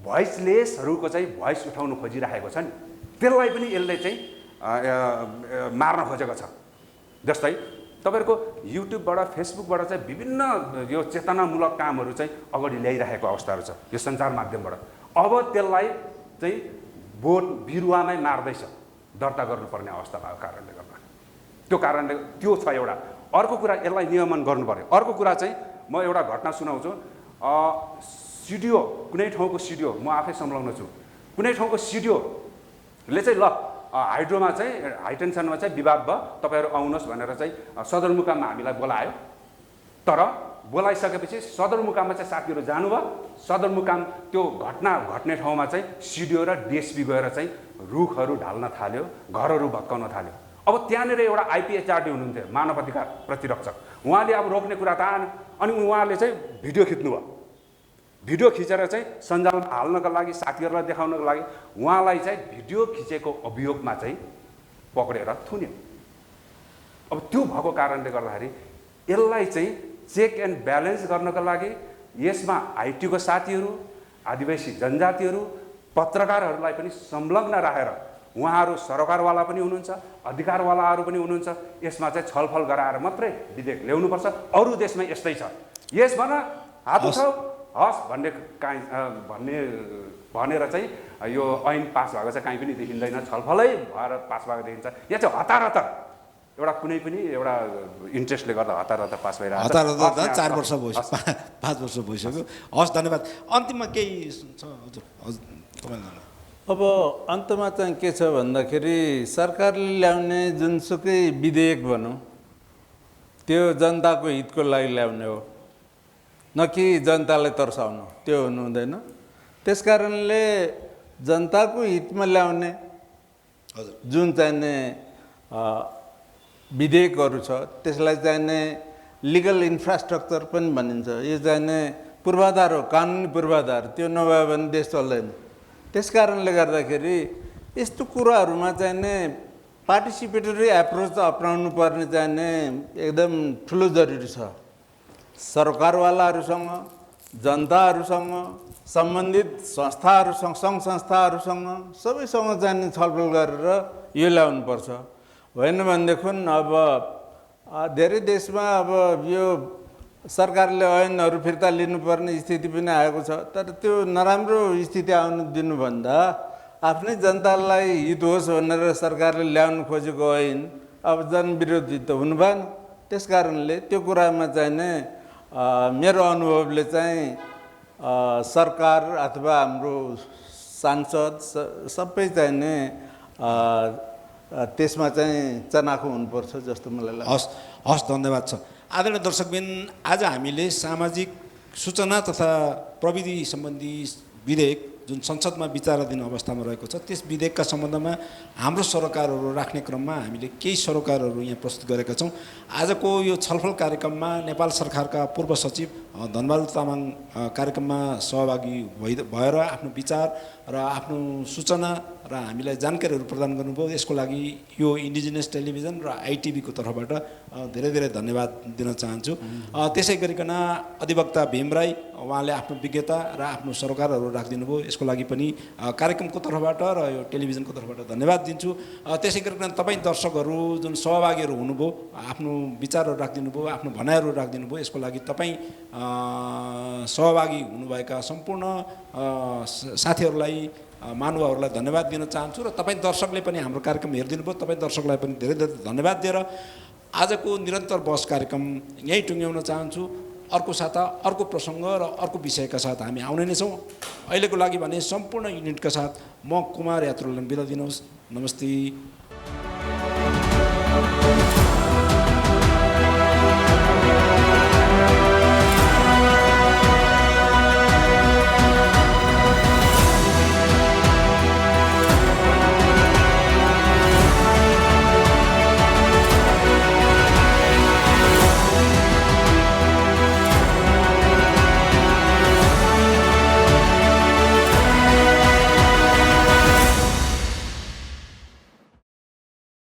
[SPEAKER 2] भोइसलेसहरूको चाहिँ भोइस उठाउन खोजिरहेको छ नि, त्यसलाई पनि यसले चाहिँ मार्न खोजेको छ। जस्तै तपाईँहरूको युट्युबबाट फेसबुकबाट चाहिँ विभिन्न यो चेतनामूलक कामहरू चाहिँ अगाडि ल्याइरहेको अवस्थाहरू छ यो सञ्चार माध्यमबाट। अब त्यसलाई चाहिँ बोट बिरुवामै मार्दैछ दर्ता गर्नुपर्ने अवस्था भएको कारणले गर्दा। त्यो कारणले त्यो छ एउटा। अर्को कुरा यसलाई नियमन गर्नु पर्यो। अर्को कुरा चाहिँ म एउटा घटना सुनाउँछु। सिडिओ कुनै ठाउँको सिडिओ म आफै संलग्न छु। कुनै ठाउँको सिडिओले चाहिँ ल हाइड्रोमा चाहिँ हाई टेन्सनमा चाहिँ विवाद भयो, तपाईँहरू आउनुहोस् भनेर चाहिँ सदरमुकाममा हामीलाई बोलायो। तर बोलाइसकेपछि सदरमुकाममा चाहिँ साथीहरू जानुभयो। सदरमुकाम त्यो घटना घट्ने ठाउँमा चाहिँ सिडिओ र डिएसपी गएर चाहिँ रुखहरू ढाल्न थाल्यो, घरहरू भत्काउन थाल्यो। अब त्यहाँनिर एउटा आइपिएचआरडी हुनुहुन्थ्यो, मानव अधिकार प्रतिरक्षक। उहाँले अब रोक्ने कुरा त आएन। अनि उहाँले चाहिँ भिडियो खिच्नुभयो। भिडियो खिचेर चाहिँ सञ्जालमा हाल्नको लागि, साथीहरूलाई देखाउनको लागि उहाँलाई चाहिँ भिडियो खिचेको अभियोगमा चाहिँ पक्रेर थुन्यो। अब त्यो भएको कारणले गर्दाखेरि यसलाई चाहिँ चेक एन्ड ब्यालेन्स गर्नको लागि यसमा आइटीको साथीहरू, आदिवासी जनजातिहरू, पत्रकारहरूलाई पनि संलग्न राखेर उहाँहरू सरकारवाला पनि हुनुहुन्छ, अधिकारवालाहरू पनि हुनुहुन्छ, यसमा चाहिँ छलफल गराएर मात्रै विधेयक ल्याउनुपर्छ। अरू देशमा यस्तै छ, यसमा हात उठाऊ हस् भन्ने भनेर चाहिँ यो ऐन पास भएको चाहिँ कहीँ पनि देखिँदैन, छलफलै भएर पास भएको देखिन्छ। यहाँ चाहिँ हतार हतार एउटा कुनै पनि एउटा इन्ट्रेस्टले गर्दा हतार हतार पास भइरहेको छ।
[SPEAKER 1] हतार हतार 4 वर्ष भइसक्यो, 5 वर्ष भइसक्यो। हस्, धन्यवाद। अन्तिममा केही छ हजुर? हजुर तपाईँले
[SPEAKER 4] अब अन्तमा चाहिँ के छ भन्दाखेरि सरकारले ल्याउने जुनसुकै विधेयक भनौँ त्यो जनताको हितको लागि ल्याउने हो, न कि जनतालाई तर्साउनु, त्यो हुनु हुँदैन। त्यस कारणले जनताको हितमा ल्याउने जुन चाहिने विधेयकहरू छ त्यसलाई चाहिने लिगल इन्फ्रास्ट्रक्चर पनि भनिन्छ। यो चाहिने पूर्वाधार हो, कानुनी पूर्वाधार, त्यो नभए भने देश चल्दैन। त्यस कारणले गर्दाखेरि यस्तो कुराहरूमा चाहिने पार्टिसिपेटरी एप्रोच अप्नाउनु पर्ने चाहिने एकदम ठुलो जरुरी छ। सरकारवालाहरूसँग, जनताहरूसँग, सम्बन्धित संस्थाहरूसँग, सङ्घ संस्थाहरूसँग सबैसँग चाहिने छलफल गरेर यो ल्याउनुपर्छ। होइन भनेदेखि अब धेरै देशमा अब यो सरकारले ऐनहरू फिर्ता लिनुपर्ने स्थिति पनि आएको छ। तर त्यो नराम्रो स्थिति आउनु दिनुभन्दा आफ्नै जनतालाई हित होस् भनेर सरकारले ल्याउनु खोजेको ऐन अब जनविरोधी त हुनु भएन। त्यस कारणले त्यो कुरामा चाहिने मेरो अनुभवले चाहिँ सरकार अथवा हाम्रो सांसद सबै चाहिने त्यसमा चाहिँ चनाखो हुनुपर्छ जस्तो मलाई लाग्छ।
[SPEAKER 1] हस् हस्, धन्यवाद छ। आदरणीय दर्शकबिन, आज हामीले सामाजिक सूचना तथा प्रविधि सम्बन्धी विधेयक जुन संसदमा विचाराधीन अवस्थामा रहेको छ त्यस विधेयकका सम्बन्धमा हाम्रो सरोकारहरू राख्ने क्रममा हामीले केही सरोकारहरू यहाँ प्रस्तुत गरेका छौँ। आजको यो छलफल कार्यक्रममा नेपाल सरकारका पूर्व सचिव धनबहादुर तामाङ कार्यक्रममा सहभागी भएर आफ्नो विचार र आफ्नो सूचना र हामीलाई जानकारीहरू प्रदान गर्नुभयो। यसको लागि यो इन्डिजिनियस टेलिभिजन र आइटिभीको तर्फबाट धेरै धेरै धन्यवाद दिन चाहन्छु। त्यसै गरिकन अधिवक्ता भीम राई, उहाँले आफ्नो विज्ञता र आफ्नो सरोकारहरू राखिदिनु भयो, यसको लागि पनि कार्यक्रमको तर्फबाट र यो टेलिभिजनको तर्फबाट धन्यवाद दिन्छु। त्यसै गरिकन तपाईँ दर्शकहरू जुन सहभागीहरू हुनुभयो, आफ्नो विचारहरू राखिदिनु भयो, आफ्नो भनाइहरू राखिदिनु भयो, यसको लागि तपाईँ सहभागी हुनुभएका सम्पूर्ण साथीहरूलाई, महानुभावहरूलाई धन्यवाद दिन चाहन्छु। र तपाईँ दर्शकले पनि हाम्रो कार्यक्रम हेरिदिनु भयो, तपाईँ दर्शकलाई पनि धेरै धेरै धन्यवाद दिएर आजको निरन्तर बहस कार्यक्रम यहीँ टुङ्ग्याउन चाहन्छु। अर्को साता अर्को प्रसङ्ग र अर्को विषयका साथ हामी आउने नै छौँ। अहिलेको लागि भने सम्पूर्ण युनिटका साथ म कुमार यात्रुलाई बिदा दिनुहोस्। नमस्ते।